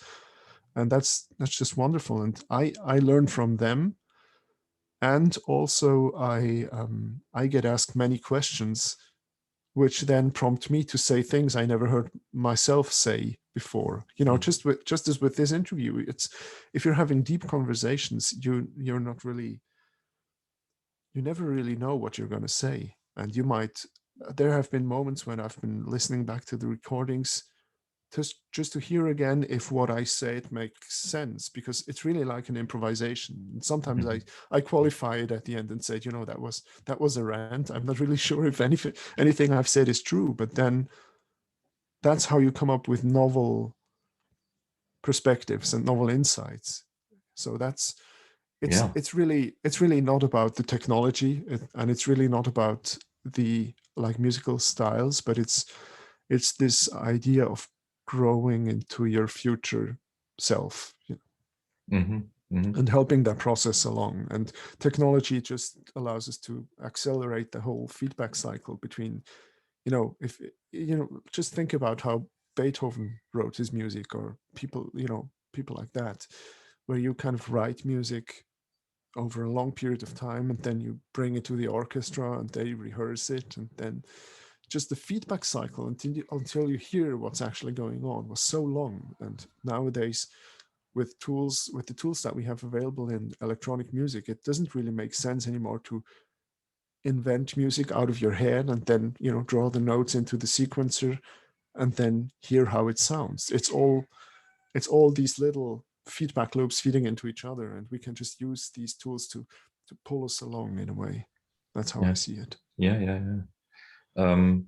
and that's just wonderful. And I learn from them, and also I get asked many questions which then prompt me to say things I never heard myself say before. Just as with this interview, it's, if you're having deep conversations, you never really know what you're going to say. And there have been moments when I've been listening back to the recordings just to hear again if what I said makes sense, because it's really like an improvisation. And sometimes I qualify it at the end and say, that was a rant. I'm not really sure if anything I've said is true, but then that's how you come up with novel perspectives and novel insights. So it's really not about the technology, and it's really not about the like musical styles, but it's this idea of growing into your future self, and helping that process along. And technology just allows us to accelerate the whole feedback cycle between, if just think about how Beethoven wrote his music, or people like that, where you kind of write music over a long period of time, and then you bring it to the orchestra and they rehearse it, and then just the feedback cycle until you hear what's actually going on was so long. And nowadays, with the tools that we have available in electronic music, it doesn't really make sense anymore to invent music out of your head and then draw the notes into the sequencer and then hear how it sounds. It's all these little feedback loops feeding into each other, and we can just use these tools to pull us along in a way. That's how I see it. There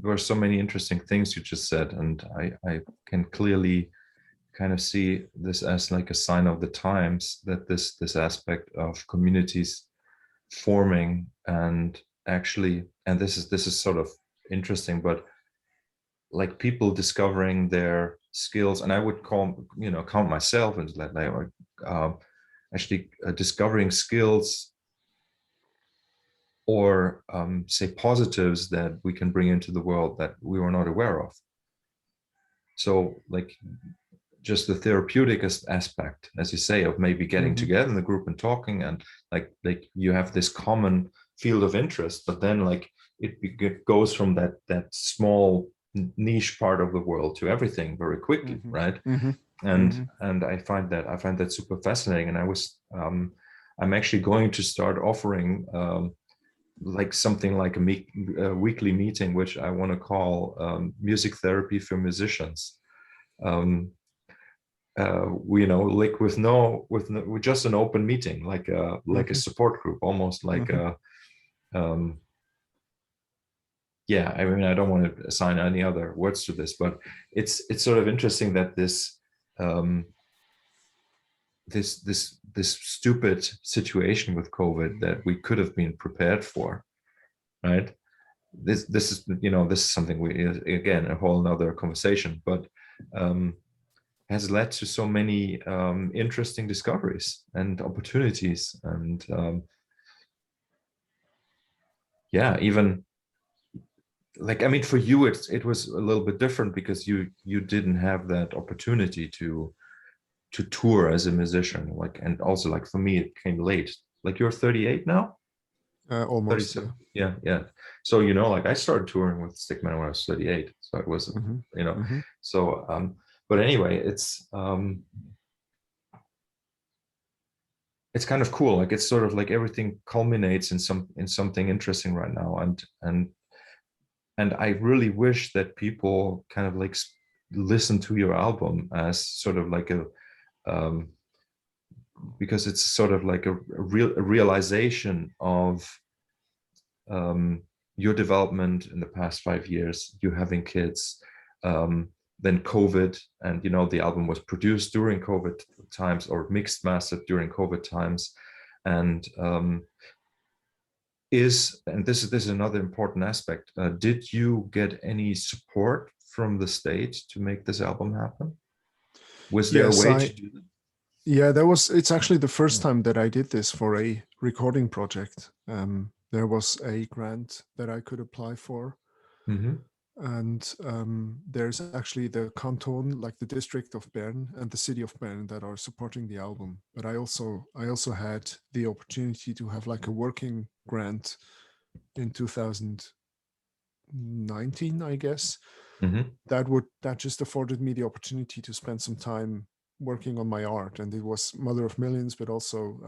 were so many interesting things you just said, and I can clearly kind of see this as like a sign of the times, that this aspect of communities forming and actually, and this is sort of interesting, but like people discovering their skills, and I would count myself into that, like actually discovering skills or say positives that we can bring into the world that we were not aware of. So like just the therapeutic aspect, as you say, of maybe getting together in the group and talking, and like you have this common field of interest, but then like it goes from that small niche part of the world to everything very quickly, right? And I find that super fascinating. And I'm actually going to start offering like something like a weekly meeting, which I want to call music therapy for musicians. Like with just an open meeting, like a support group, almost like I mean, I don't want to assign any other words to this, but it's sort of interesting that this stupid situation with COVID that we could have been prepared for, right? This is something again, a whole nother conversation, but has led to so many interesting discoveries and opportunities, and even like, I mean, for you it was a little bit different because you didn't have that opportunity to tour as a musician, like, and also like for me it came late. Like, you're 38 now? Almost. 37. Yeah. So like I started touring with Stickman when I was 38, so it was so but anyway, it's kind of cool. Like, it's sort of like everything culminates in something interesting right now, and I really wish that people kind of like listen to your album as sort of like a because it's sort of like a realization of your development in the past 5 years, you having kids, then COVID, and the album was produced during COVID times, or mixed mastered during COVID times, and this is another important aspect. Did you get any support from the state to make this album happen? Was there a way to do that? Yeah, it's actually the first time that I did this for a recording project. There was a grant that I could apply for. And there's actually the canton, like the district of Bern and the city of Bern, that are supporting the album. But I also had the opportunity to have like a working grant in 2019 19, I guess. Mm-hmm. That just afforded me the opportunity to spend some time working on my art. And it was Mother of Millions, but also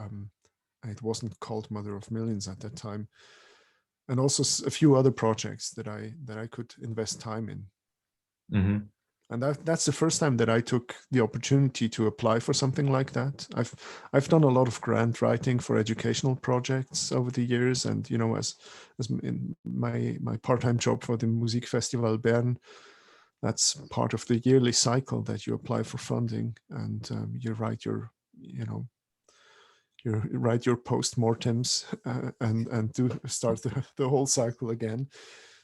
it wasn't called Mother of Millions at that time. And also a few other projects that I could invest time in. Mm-hmm. And that's the first time that I took the opportunity to apply for something like that. I've done a lot of grant writing for educational projects over the years, and as in my part-time job for the Musikfestival Bern, that's part of the yearly cycle that you apply for funding, and you write your post-mortems and do start the whole cycle again.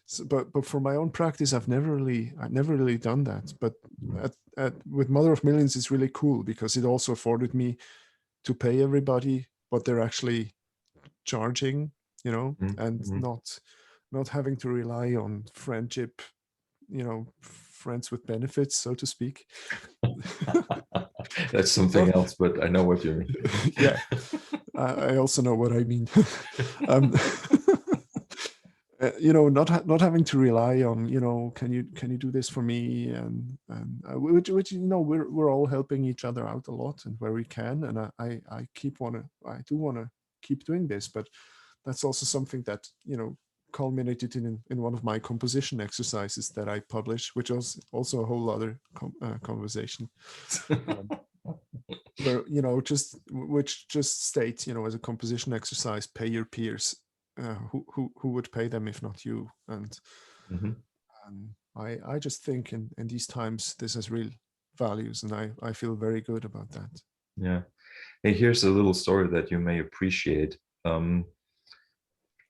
So, but for my own practice, I've never really done that. But with Mother of Millions, it's really cool because it also afforded me to pay everybody what they're actually charging, and Mm-hmm. not having to rely on friendship, friends with benefits, so to speak. That's something else, but I know what you mean. Yeah, I also know what I mean. um, not having to rely on, can you do this for me, and which we're all helping each other out a lot and where we can, and I do want to keep doing this, but that's also something that culminated in one of my composition exercises that I published, which was also a whole other conversation. Where which just states, as a composition exercise, pay your peers. Who would pay them if not you? And Mm-hmm. I just think in these times this has real values, and I feel very good about that. Yeah. Hey, here's a little story that you may appreciate.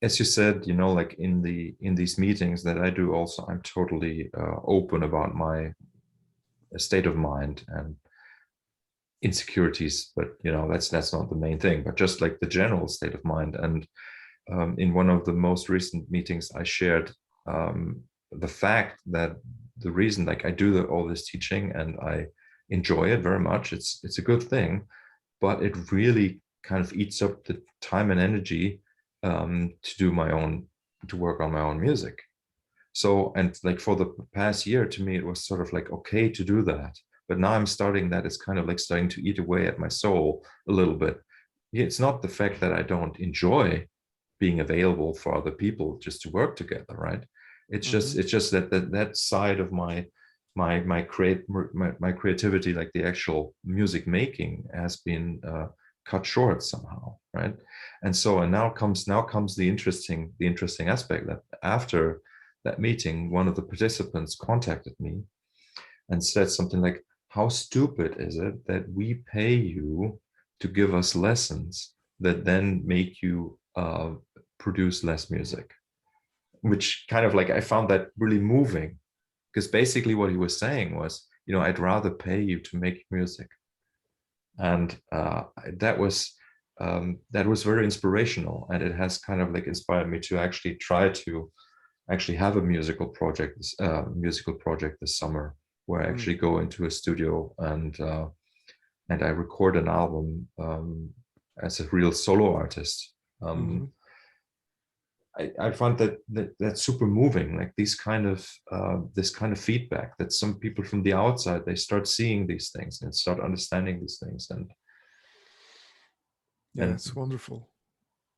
As you said, like in these meetings that I do, also I'm totally open about my state of mind and insecurities, but that's not the main thing, but just like the general state of mind. And in one of the most recent meetings, I shared the fact that the reason, like, I do all this teaching and I enjoy it very much. It's a good thing, but it really kind of eats up the time and energy to work on my own music. So, and like for the past year, to me, it was sort of like okay to do that. But now I'm starting that it's kind of like starting to eat away at my soul a little bit. It's not the fact that I don't enjoy being available for other people just to work together, right? It's Mm-hmm. just that side of my creativity, like the actual music making, has been cut short somehow, right? And now comes the interesting aspect that after that meeting, one of the participants contacted me and said something like, how stupid is it that we pay you to give us lessons that then make you produce less music? Which kind of like, I found that really moving, because basically what he was saying was, I'd rather pay you to make music. And that was very inspirational, and it has kind of like inspired me to actually try to actually have a musical project this summer, where I actually go into a studio and I record an album as a real solo artist. Mm-hmm. I find that's super moving, like this kind of feedback that some people from the outside, they start seeing these things and start understanding these things, Yeah, and it's wonderful.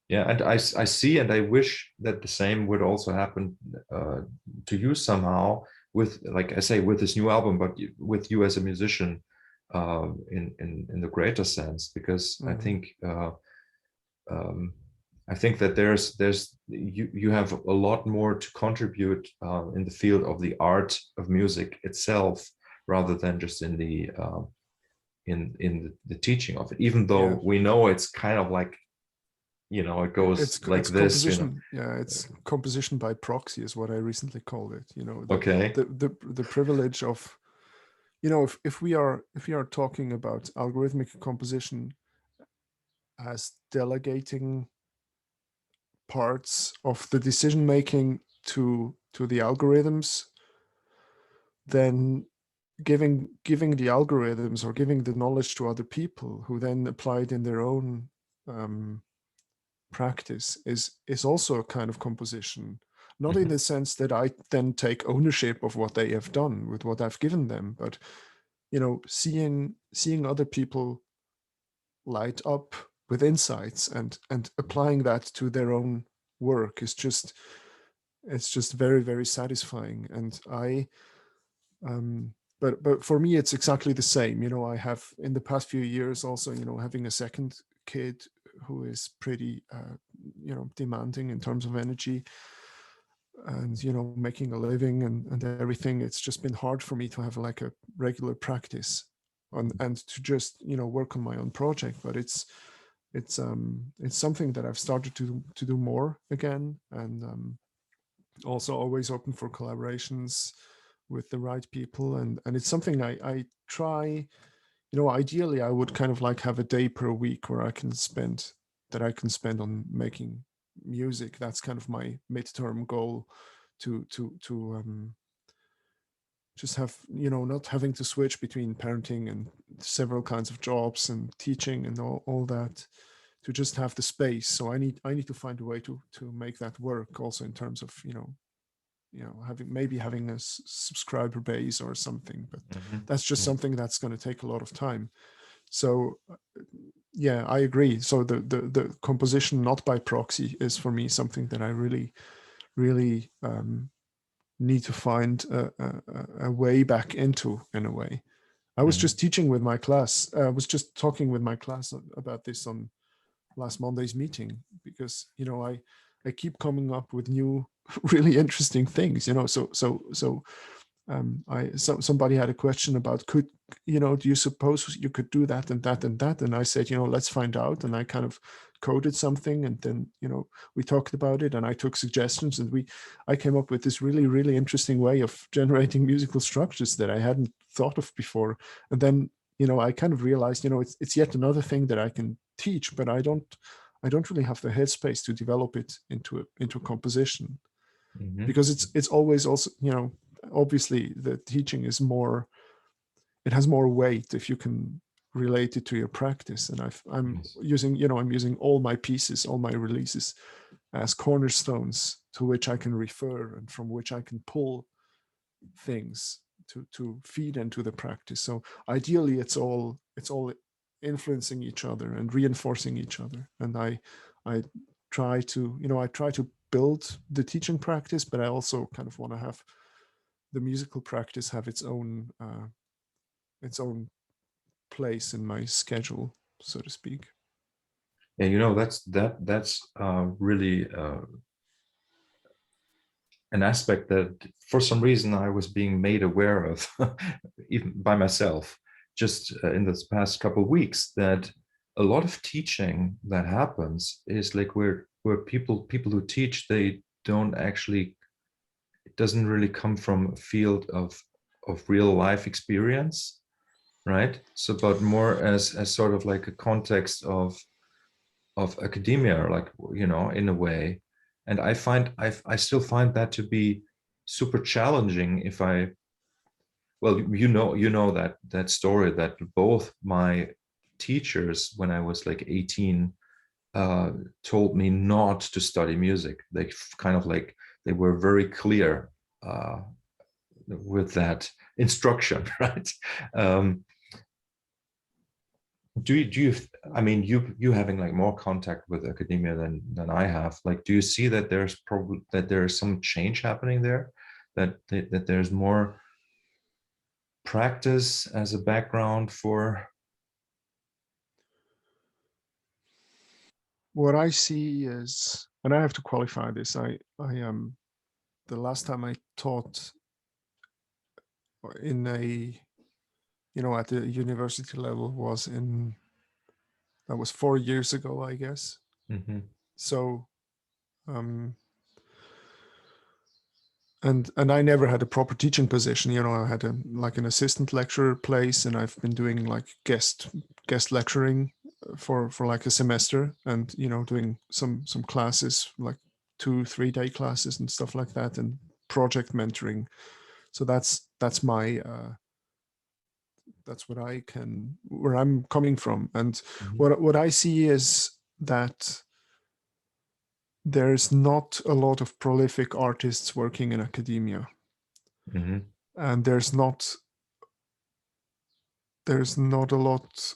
yeah, and I see, and I wish that the same would also happen to you somehow, with, like I say, with this new album, but with you as a musician, in the greater sense, because Mm-hmm. um, I think that you have a lot more to contribute in the field of the art of music itself, rather than just in the teaching of it. Even Yeah, though we know it's kind of like, it goes like it's this. composition. Yeah, it's composition by proxy is what I recently called it. Okay. The privilege of, if we are talking about algorithmic composition as delegating parts of the decision making to the algorithms, then giving the algorithms or giving the knowledge to other people who then apply it in their own practice is also a kind of composition. not in the sense that I then take ownership of what they have done with what I've given them, but seeing other people light up with insights and applying that to their own work is just, it's just very, very satisfying. And but for me it's exactly the same. I have in the past few years also, having a second kid who is pretty demanding in terms of energy, and making a living and everything. It's just been hard for me to have like a regular practice and to just work on my own project. But it's something that I've started to do more again, and also always open for collaborations with the right people. And it's something I try, ideally I would kind of like have a day per week where I can spend on making music. That's kind of my midterm goal, to just have, not having to switch between parenting and several kinds of jobs and teaching and all that, to just have the space. So I need to find a way to make that work also in terms of having a subscriber base or something. But that's just something that's going to take a lot of time. So yeah, I agree. So the composition not by proxy is for me something that I really need to find a way back into, in a way. I was just teaching with my class. I was just talking with my class about this on last Monday's meeting, because I keep coming up with new really interesting things. Somebody had a question about, do you suppose you could do that and that and that? And I said, let's find out. And I kind of coded something, and then we talked about it, and I took suggestions, and I came up with this really, really interesting way of generating musical structures that I hadn't thought of before. And then I kind of realized, it's yet another thing that I can teach, but I don't really have the headspace to develop it into a composition, because it's always also, obviously the teaching is more, it has more weight if you can relate it to your practice. And I'm using all my pieces, all my releases as cornerstones to which I can refer and from which I can pull things to feed into the practice. So ideally it's all influencing each other and reinforcing each other. And I try to build the teaching practice, but I also kind of want to have the musical practice have its own place in my schedule, so to speak. Yeah, that's really an aspect that for some reason I was being made aware of even by myself just in this past couple of weeks, that a lot of teaching that happens is like where people who teach, they don't actually, it doesn't really come from a field of real life experience, right? So but more as sort of like a context of academia, like in a way. And I still find that to be super challenging. If I, well, that story, that both my teachers when I was like 18 told me not to study music. They kind of like, they were very clear with that instruction, right? Do you, I mean, you having like more contact with academia than I have, like, do you see that there's probably, that there's some change happening there, that there's more practice as a background for? What I see is, and I have to qualify this, I the last time I taught in a at the university level that was 4 years ago, I guess. So and I never had a proper teaching position. I had like an assistant lecturer place, and I've been doing like guest lecturing for like a semester, and doing some classes, like 2-3 day classes and stuff like that, and project mentoring. So that's my that's where I'm coming from. And what I see is that there's not a lot of prolific artists working in academia, and there's not a lot.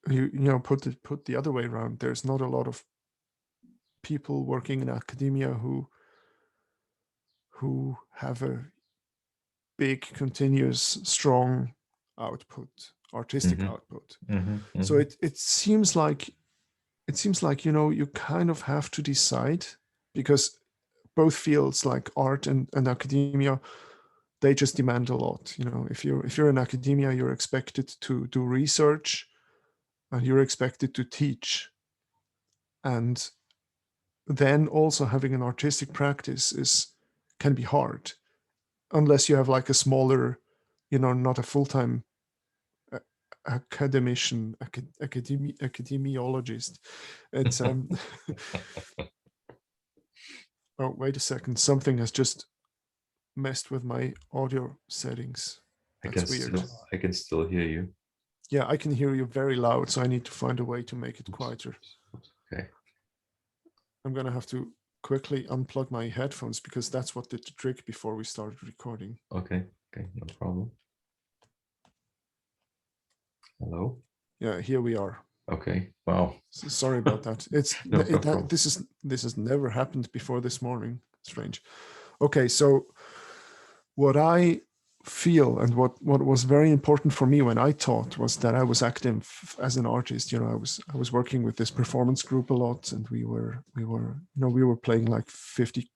You know, put the other way around. There's not a lot of people working in academia who have a big, continuous, strong output, artistic output. So it seems like you know, you kind of have to decide, because both fields like art and academia, they just demand a lot. You know, if you're in academia, you're expected to do research and you're expected to teach, and then also having an artistic practice can be hard unless you have like a smaller, you know, not a full-time academician, academiologist. It's oh, wait a second, something has just messed with my audio settings. That's weird. I can still hear you. Yeah, I can hear you very loud, so I need to find a way to make it quieter. Okay. I'm gonna have to quickly unplug my headphones, because that's what did the trick before we started recording. Okay, no problem. Hello? Yeah, here we are. Okay, wow. So sorry about that. It's this has never happened before this morning. Strange. Okay, so what I feel and what was very important for me when I taught was that I was active as an artist. You know, I was working with this performance group a lot, and we were playing like 50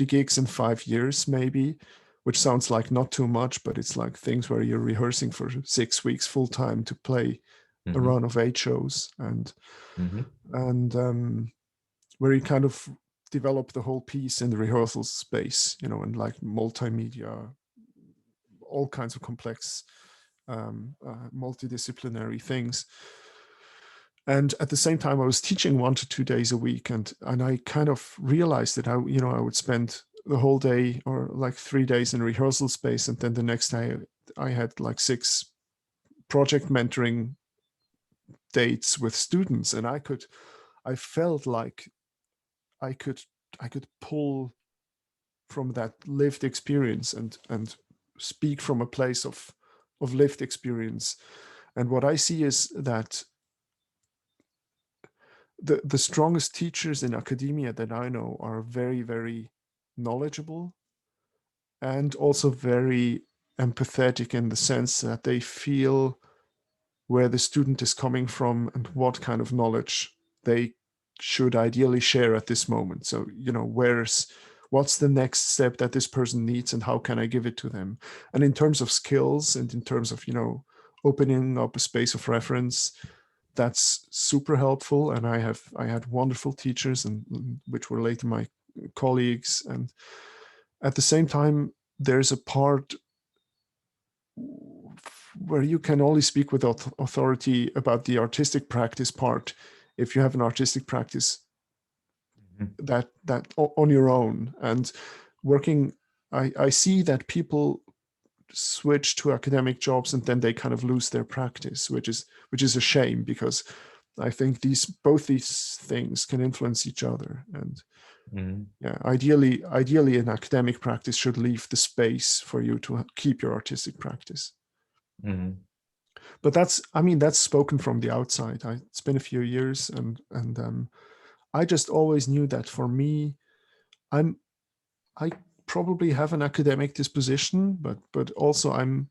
gigs in 5 years maybe, which sounds like not too much, but it's like things where you're rehearsing for 6 weeks full time to play a run of 8 shows, and where you kind of develop the whole piece in the rehearsal space, you know, and like multimedia, all kinds of complex multidisciplinary things. And at the same time, I was teaching 1 to 2 days a week, and I kind of realized that I would spend the whole day or like 3 days in rehearsal space, and then the next day I had like 6 project mentoring dates with students, and I felt like I could pull from that lived experience and speak from a place of lived experience. And what I see is that the strongest teachers in academia that I know are very, very knowledgeable and also very empathetic, in the sense that they feel where the student is coming from and what kind of knowledge they should ideally share at this moment. So, you know, what's the next step that this person needs and how can I give it to them? And in terms of skills and in terms of, you know, opening up a space of reference, that's super helpful. And I had wonderful teachers, and which were later my colleagues. And at the same time, there's a part where you can only speak with authority about the artistic practice part if you have an artistic practice that on your own. And working, I see that people switch to academic jobs and then they kind of lose their practice, which is a shame, because I think both these things can influence each other. And yeah, ideally an academic practice should leave the space for you to keep your artistic practice. But that's spoken from the outside. It's been a few years, and I just always knew that for me, I probably have an academic disposition, but also I'm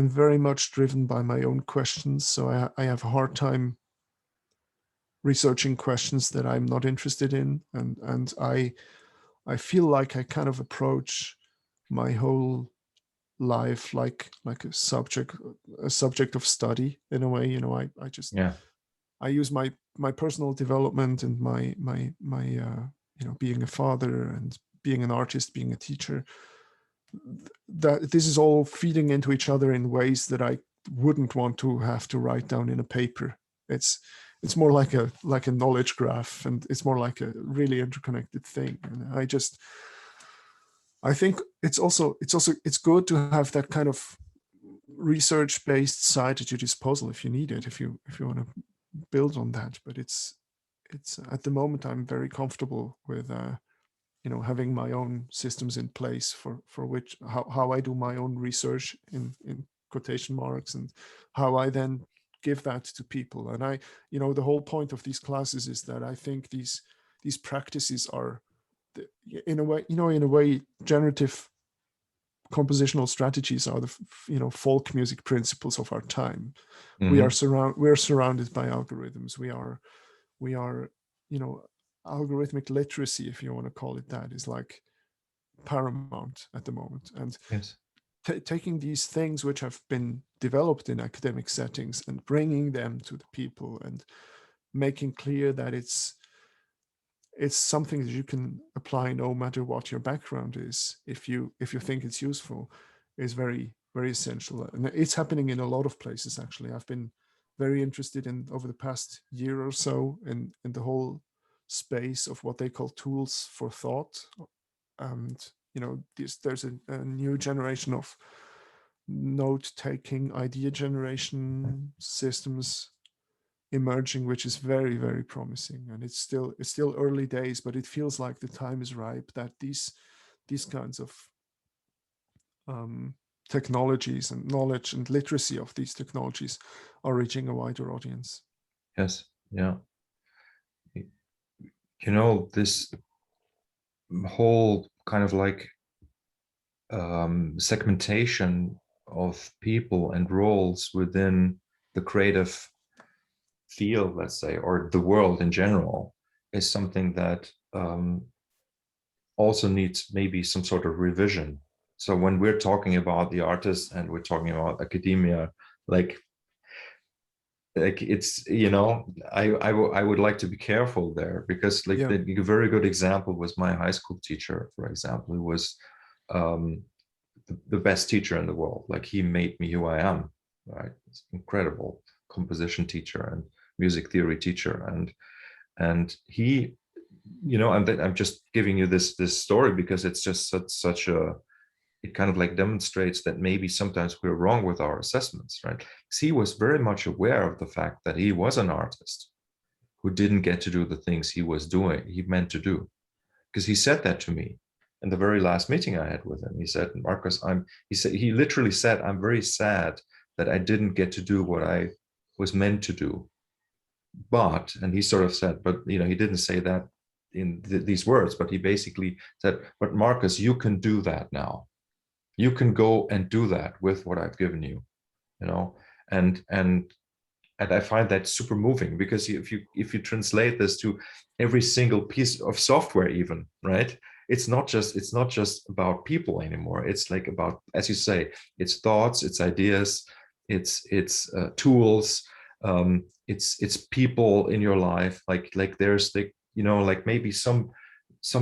very much driven by my own questions. So I have a hard time researching questions that I'm not interested in, and I feel like I kind of approach my whole life like a subject of study in a way. You know, I just I use my personal development and my you know, being a father and being an artist, being a teacher, that this is all feeding into each other in ways that I wouldn't want to have to write down in a paper. It's more like a knowledge graph, and it's more like a really interconnected thing. And I think it's good to have that kind of research-based side at your disposal if you need it, if you want to build on that. But it's it's at the moment I'm very comfortable with having my own systems in place for which how I do my own research in quotation marks, and how I then give that to people. And the whole point of these classes is that I think these practices are in a way generative compositional strategies are the folk music principles of our time. Mm-hmm. We're surrounded by algorithms. We are algorithmic literacy, if you want to call it that, is like paramount at the moment. And Yes. taking these things which have been developed in academic settings and bringing them to the people, and making clear that it's something that you can apply no matter what your background is, if you think it's useful, is very, very essential. And it's happening in a lot of places, actually. I've been very interested in, over the past year or so, in the whole space of what they call tools for thought. And there's a new generation of note-taking, idea generation systems emerging, which is very, very promising. And it's still early days, but it feels like the time is ripe that these kinds of technologies and knowledge and literacy of these technologies are reaching a wider audience. Yes. Yeah. This whole kind of like segmentation of people and roles within the creative field, let's say, or the world in general, is something that also needs maybe some sort of revision. So when we're talking about the artists and we're talking about academia, like it's I would like to be careful there, because like Yeah. a very good example was my high school teacher, for example, who was the best teacher in the world. Like, he made me who I am, right? It's incredible composition teacher and music theory teacher. And he, I'm just giving you this story because it's just such a, it kind of like demonstrates that maybe sometimes we're wrong with our assessments, right? Because he was very much aware of the fact that he was an artist who didn't get to do the things he meant to do. Because he said that to me in the very last meeting I had with him. He said, Markus, he literally said, I'm very sad that I didn't get to do what I was meant to do. And he sort of said, but he didn't say that in these words, but he basically said, but Markus, you can do that now. You can go and do that with what I've given you, and I find that super moving, because if you translate this to every single piece of software, even, right, it's not just about people anymore. It's like about, as you say, it's thoughts, it's ideas, it's tools, it's people in your life. Like there's like maybe some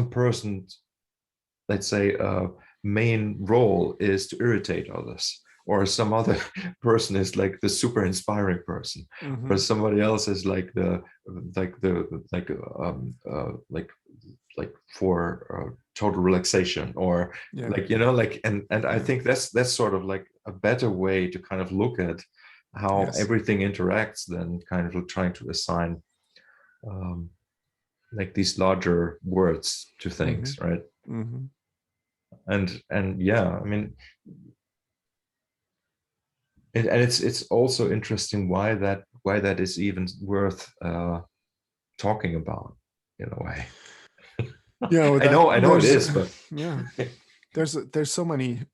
person, let's say, main role is to irritate others, or some other person is like the super inspiring person, or somebody else is like like for total relaxation, or and I think that's sort of like a better way to kind of look at how everything interacts than kind of trying to assign like these larger words to things, right? And yeah, I mean, and it's also interesting why that is even worth talking about, in a way. I know it is, but there's so many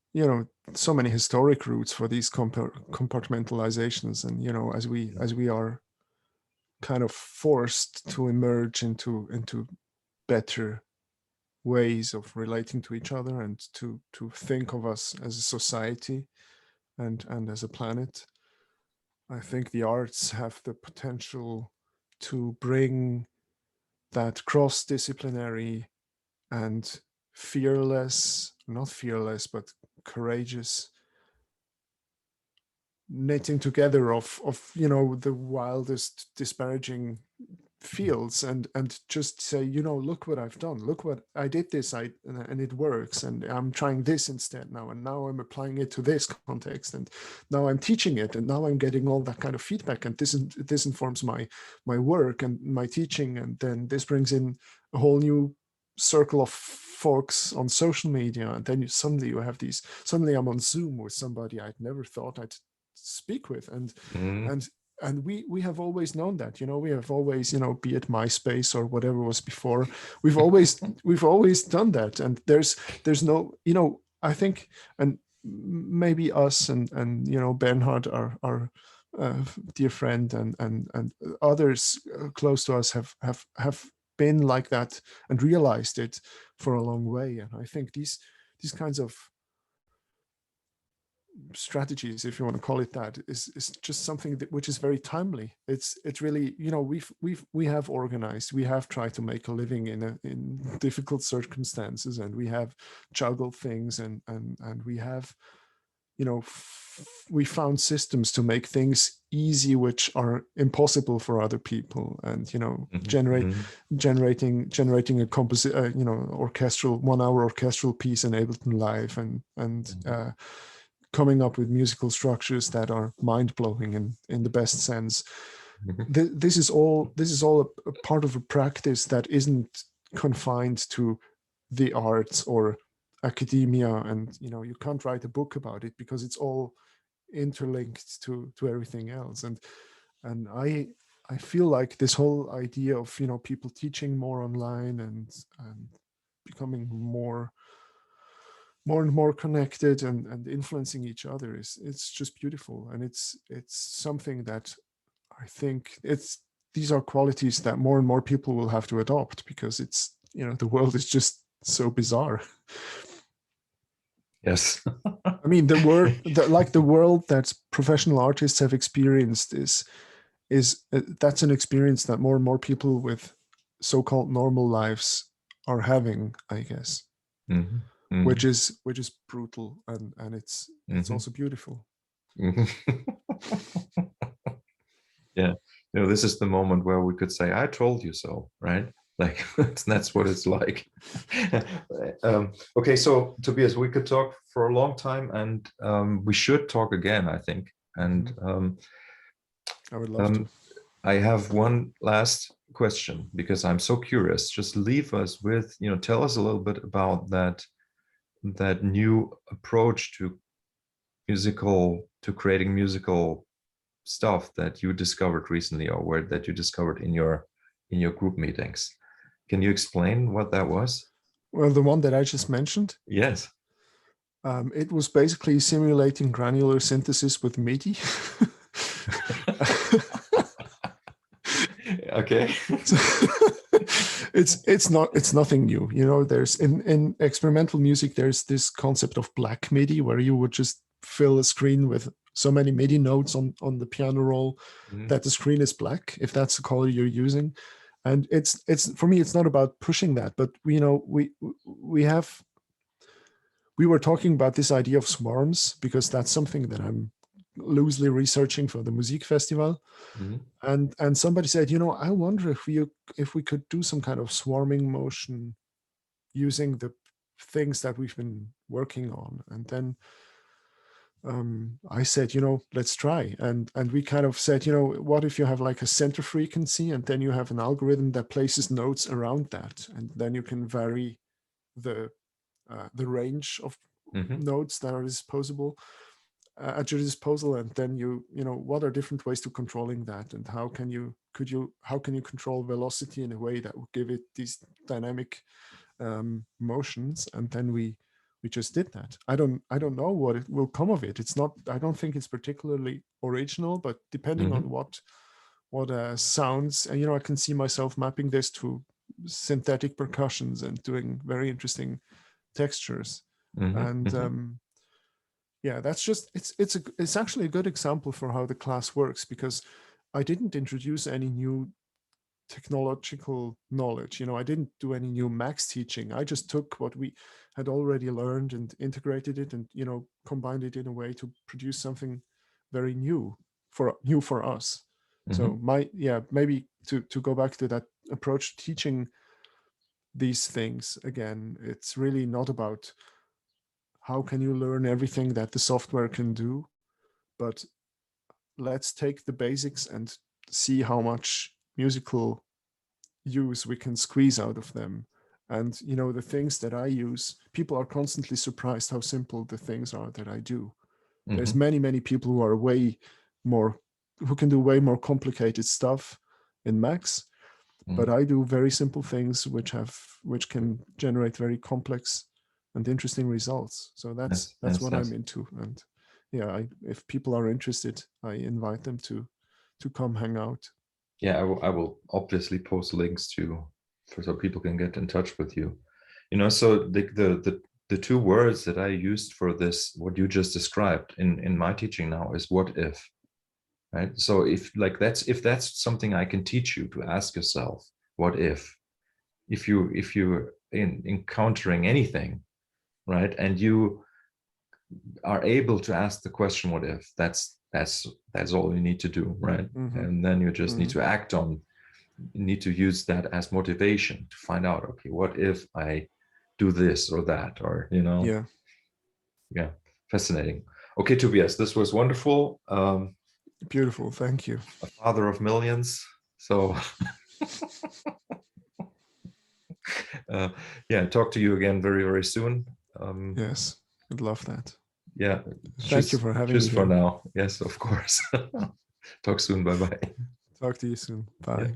historic roots for these compartmentalizations. And as we are kind of forced to emerge into better ways of relating to each other, and to think of us as a society and as a planet, I think the arts have the potential to bring that cross-disciplinary and not fearless, but courageous knitting together of the wildest disparaging fields and just say, look what I've done, look what I did this, and it works, and I'm trying this instead now, and now I'm applying it to this context, and now I'm teaching it, and now I'm getting all that kind of feedback, and this informs my work and my teaching, and then this brings in a whole new circle of folks on social media, and then suddenly I'm on Zoom with somebody I'd never thought I'd speak with, and we have always known that, we have always, be it MySpace or whatever was before, we've always done that, and there's no, I think, and maybe us and Bernhard, our dear friend, and others close to us have been like that and realized it for a long way, and I think these kinds of strategies, if you want to call it that, is just something which is very timely. It's really, we have organized, we have tried to make a living in difficult circumstances, and we have juggled things, and we have, we found systems to make things easy which are impossible for other people, and generating a orchestral 1 hour orchestral piece in Ableton Live, and coming up with musical structures that are mind-blowing in the best sense. This is all a part of a practice that isn't confined to the arts or academia, and you can't write a book about it because it's all interlinked to everything else. And I feel like this whole idea of people teaching more online and becoming more and more connected and influencing each other it's just beautiful, and it's something that I think these are qualities that more and more people will have to adopt, because it's the world is just so bizarre. Yes. I mean, the world that professional artists have experienced is that's an experience that more and more people with so-called normal lives are having, I guess. Which is brutal, and it's also beautiful. Yeah, this is the moment where we could say, I told you so, right? Like that's what it's like. Okay, so Tobias, we could talk for a long time, and we should talk again, I think. And I would love to. I have one last question, because I'm so curious. Just leave us with, tell us a little bit about that new approach to creating musical stuff that you discovered recently, or that you discovered in your group meetings. Can you explain what that was? Well, the one that I just mentioned. Yes. It was basically simulating granular synthesis with MIDI. Okay. It's nothing new. There's in experimental music, there's this concept of black MIDI, where you would just fill a screen with so many MIDI notes on the piano roll that the screen is black, if that's the color you're using. And it's for me, it's not about pushing that, but we were talking about this idea of swarms, because that's something that I'm loosely researching for the Musik Festival. And somebody said, I wonder if we could do some kind of swarming motion using the things that we've been working on. And then I said, let's try. And we kind of said, what if you have like a center frequency, and then you have an algorithm that places notes around that, and then you can vary the range of notes that are disposable at your disposal, and then what are different ways to controlling that, and how can you control velocity in a way that would give it these dynamic motions. And then we just did that. I don't know what it will come of it. I don't think it's particularly original, but depending on what sounds, and I can see myself mapping this to synthetic percussions and doing very interesting textures. And yeah, that's just it's actually a good example for how the class works, because I didn't introduce any new technological knowledge. I didn't do any new max teaching. I just took what we had already learned and integrated it, and combined it in a way to produce something very new for us. So maybe to go back to that approach, teaching these things again, it's really not about how can you learn everything that the software can do, but let's take the basics and see how much musical use we can squeeze out of them. And the things that I use, people are constantly surprised how simple the things are that I do. There's many people who are who can do way more complicated stuff in Max, but I do very simple things which can generate very complex and interesting results. So that's what I'm into. And if people are interested, I invite them to come hang out. Yeah, I will obviously post links so people can get in touch with you. So the two words that I used for this, what you just described in my teaching now, is what if, right? So if that's something I can teach you to ask yourself, what if you're encountering anything, right, and you are able to ask the question, what if, that's all you need to do, right? And then you just need to need to use that as motivation to find out, okay, what if I do this or that, or yeah, fascinating. Okay, Tobias, this was wonderful. Beautiful, thank you. A father of millions, so talk to you again very, very soon. Yes, I'd love that. Yeah, thank you for having me just for now. Yes, of course. Talk soon. Bye-bye. Talk to you soon. Bye. Yeah.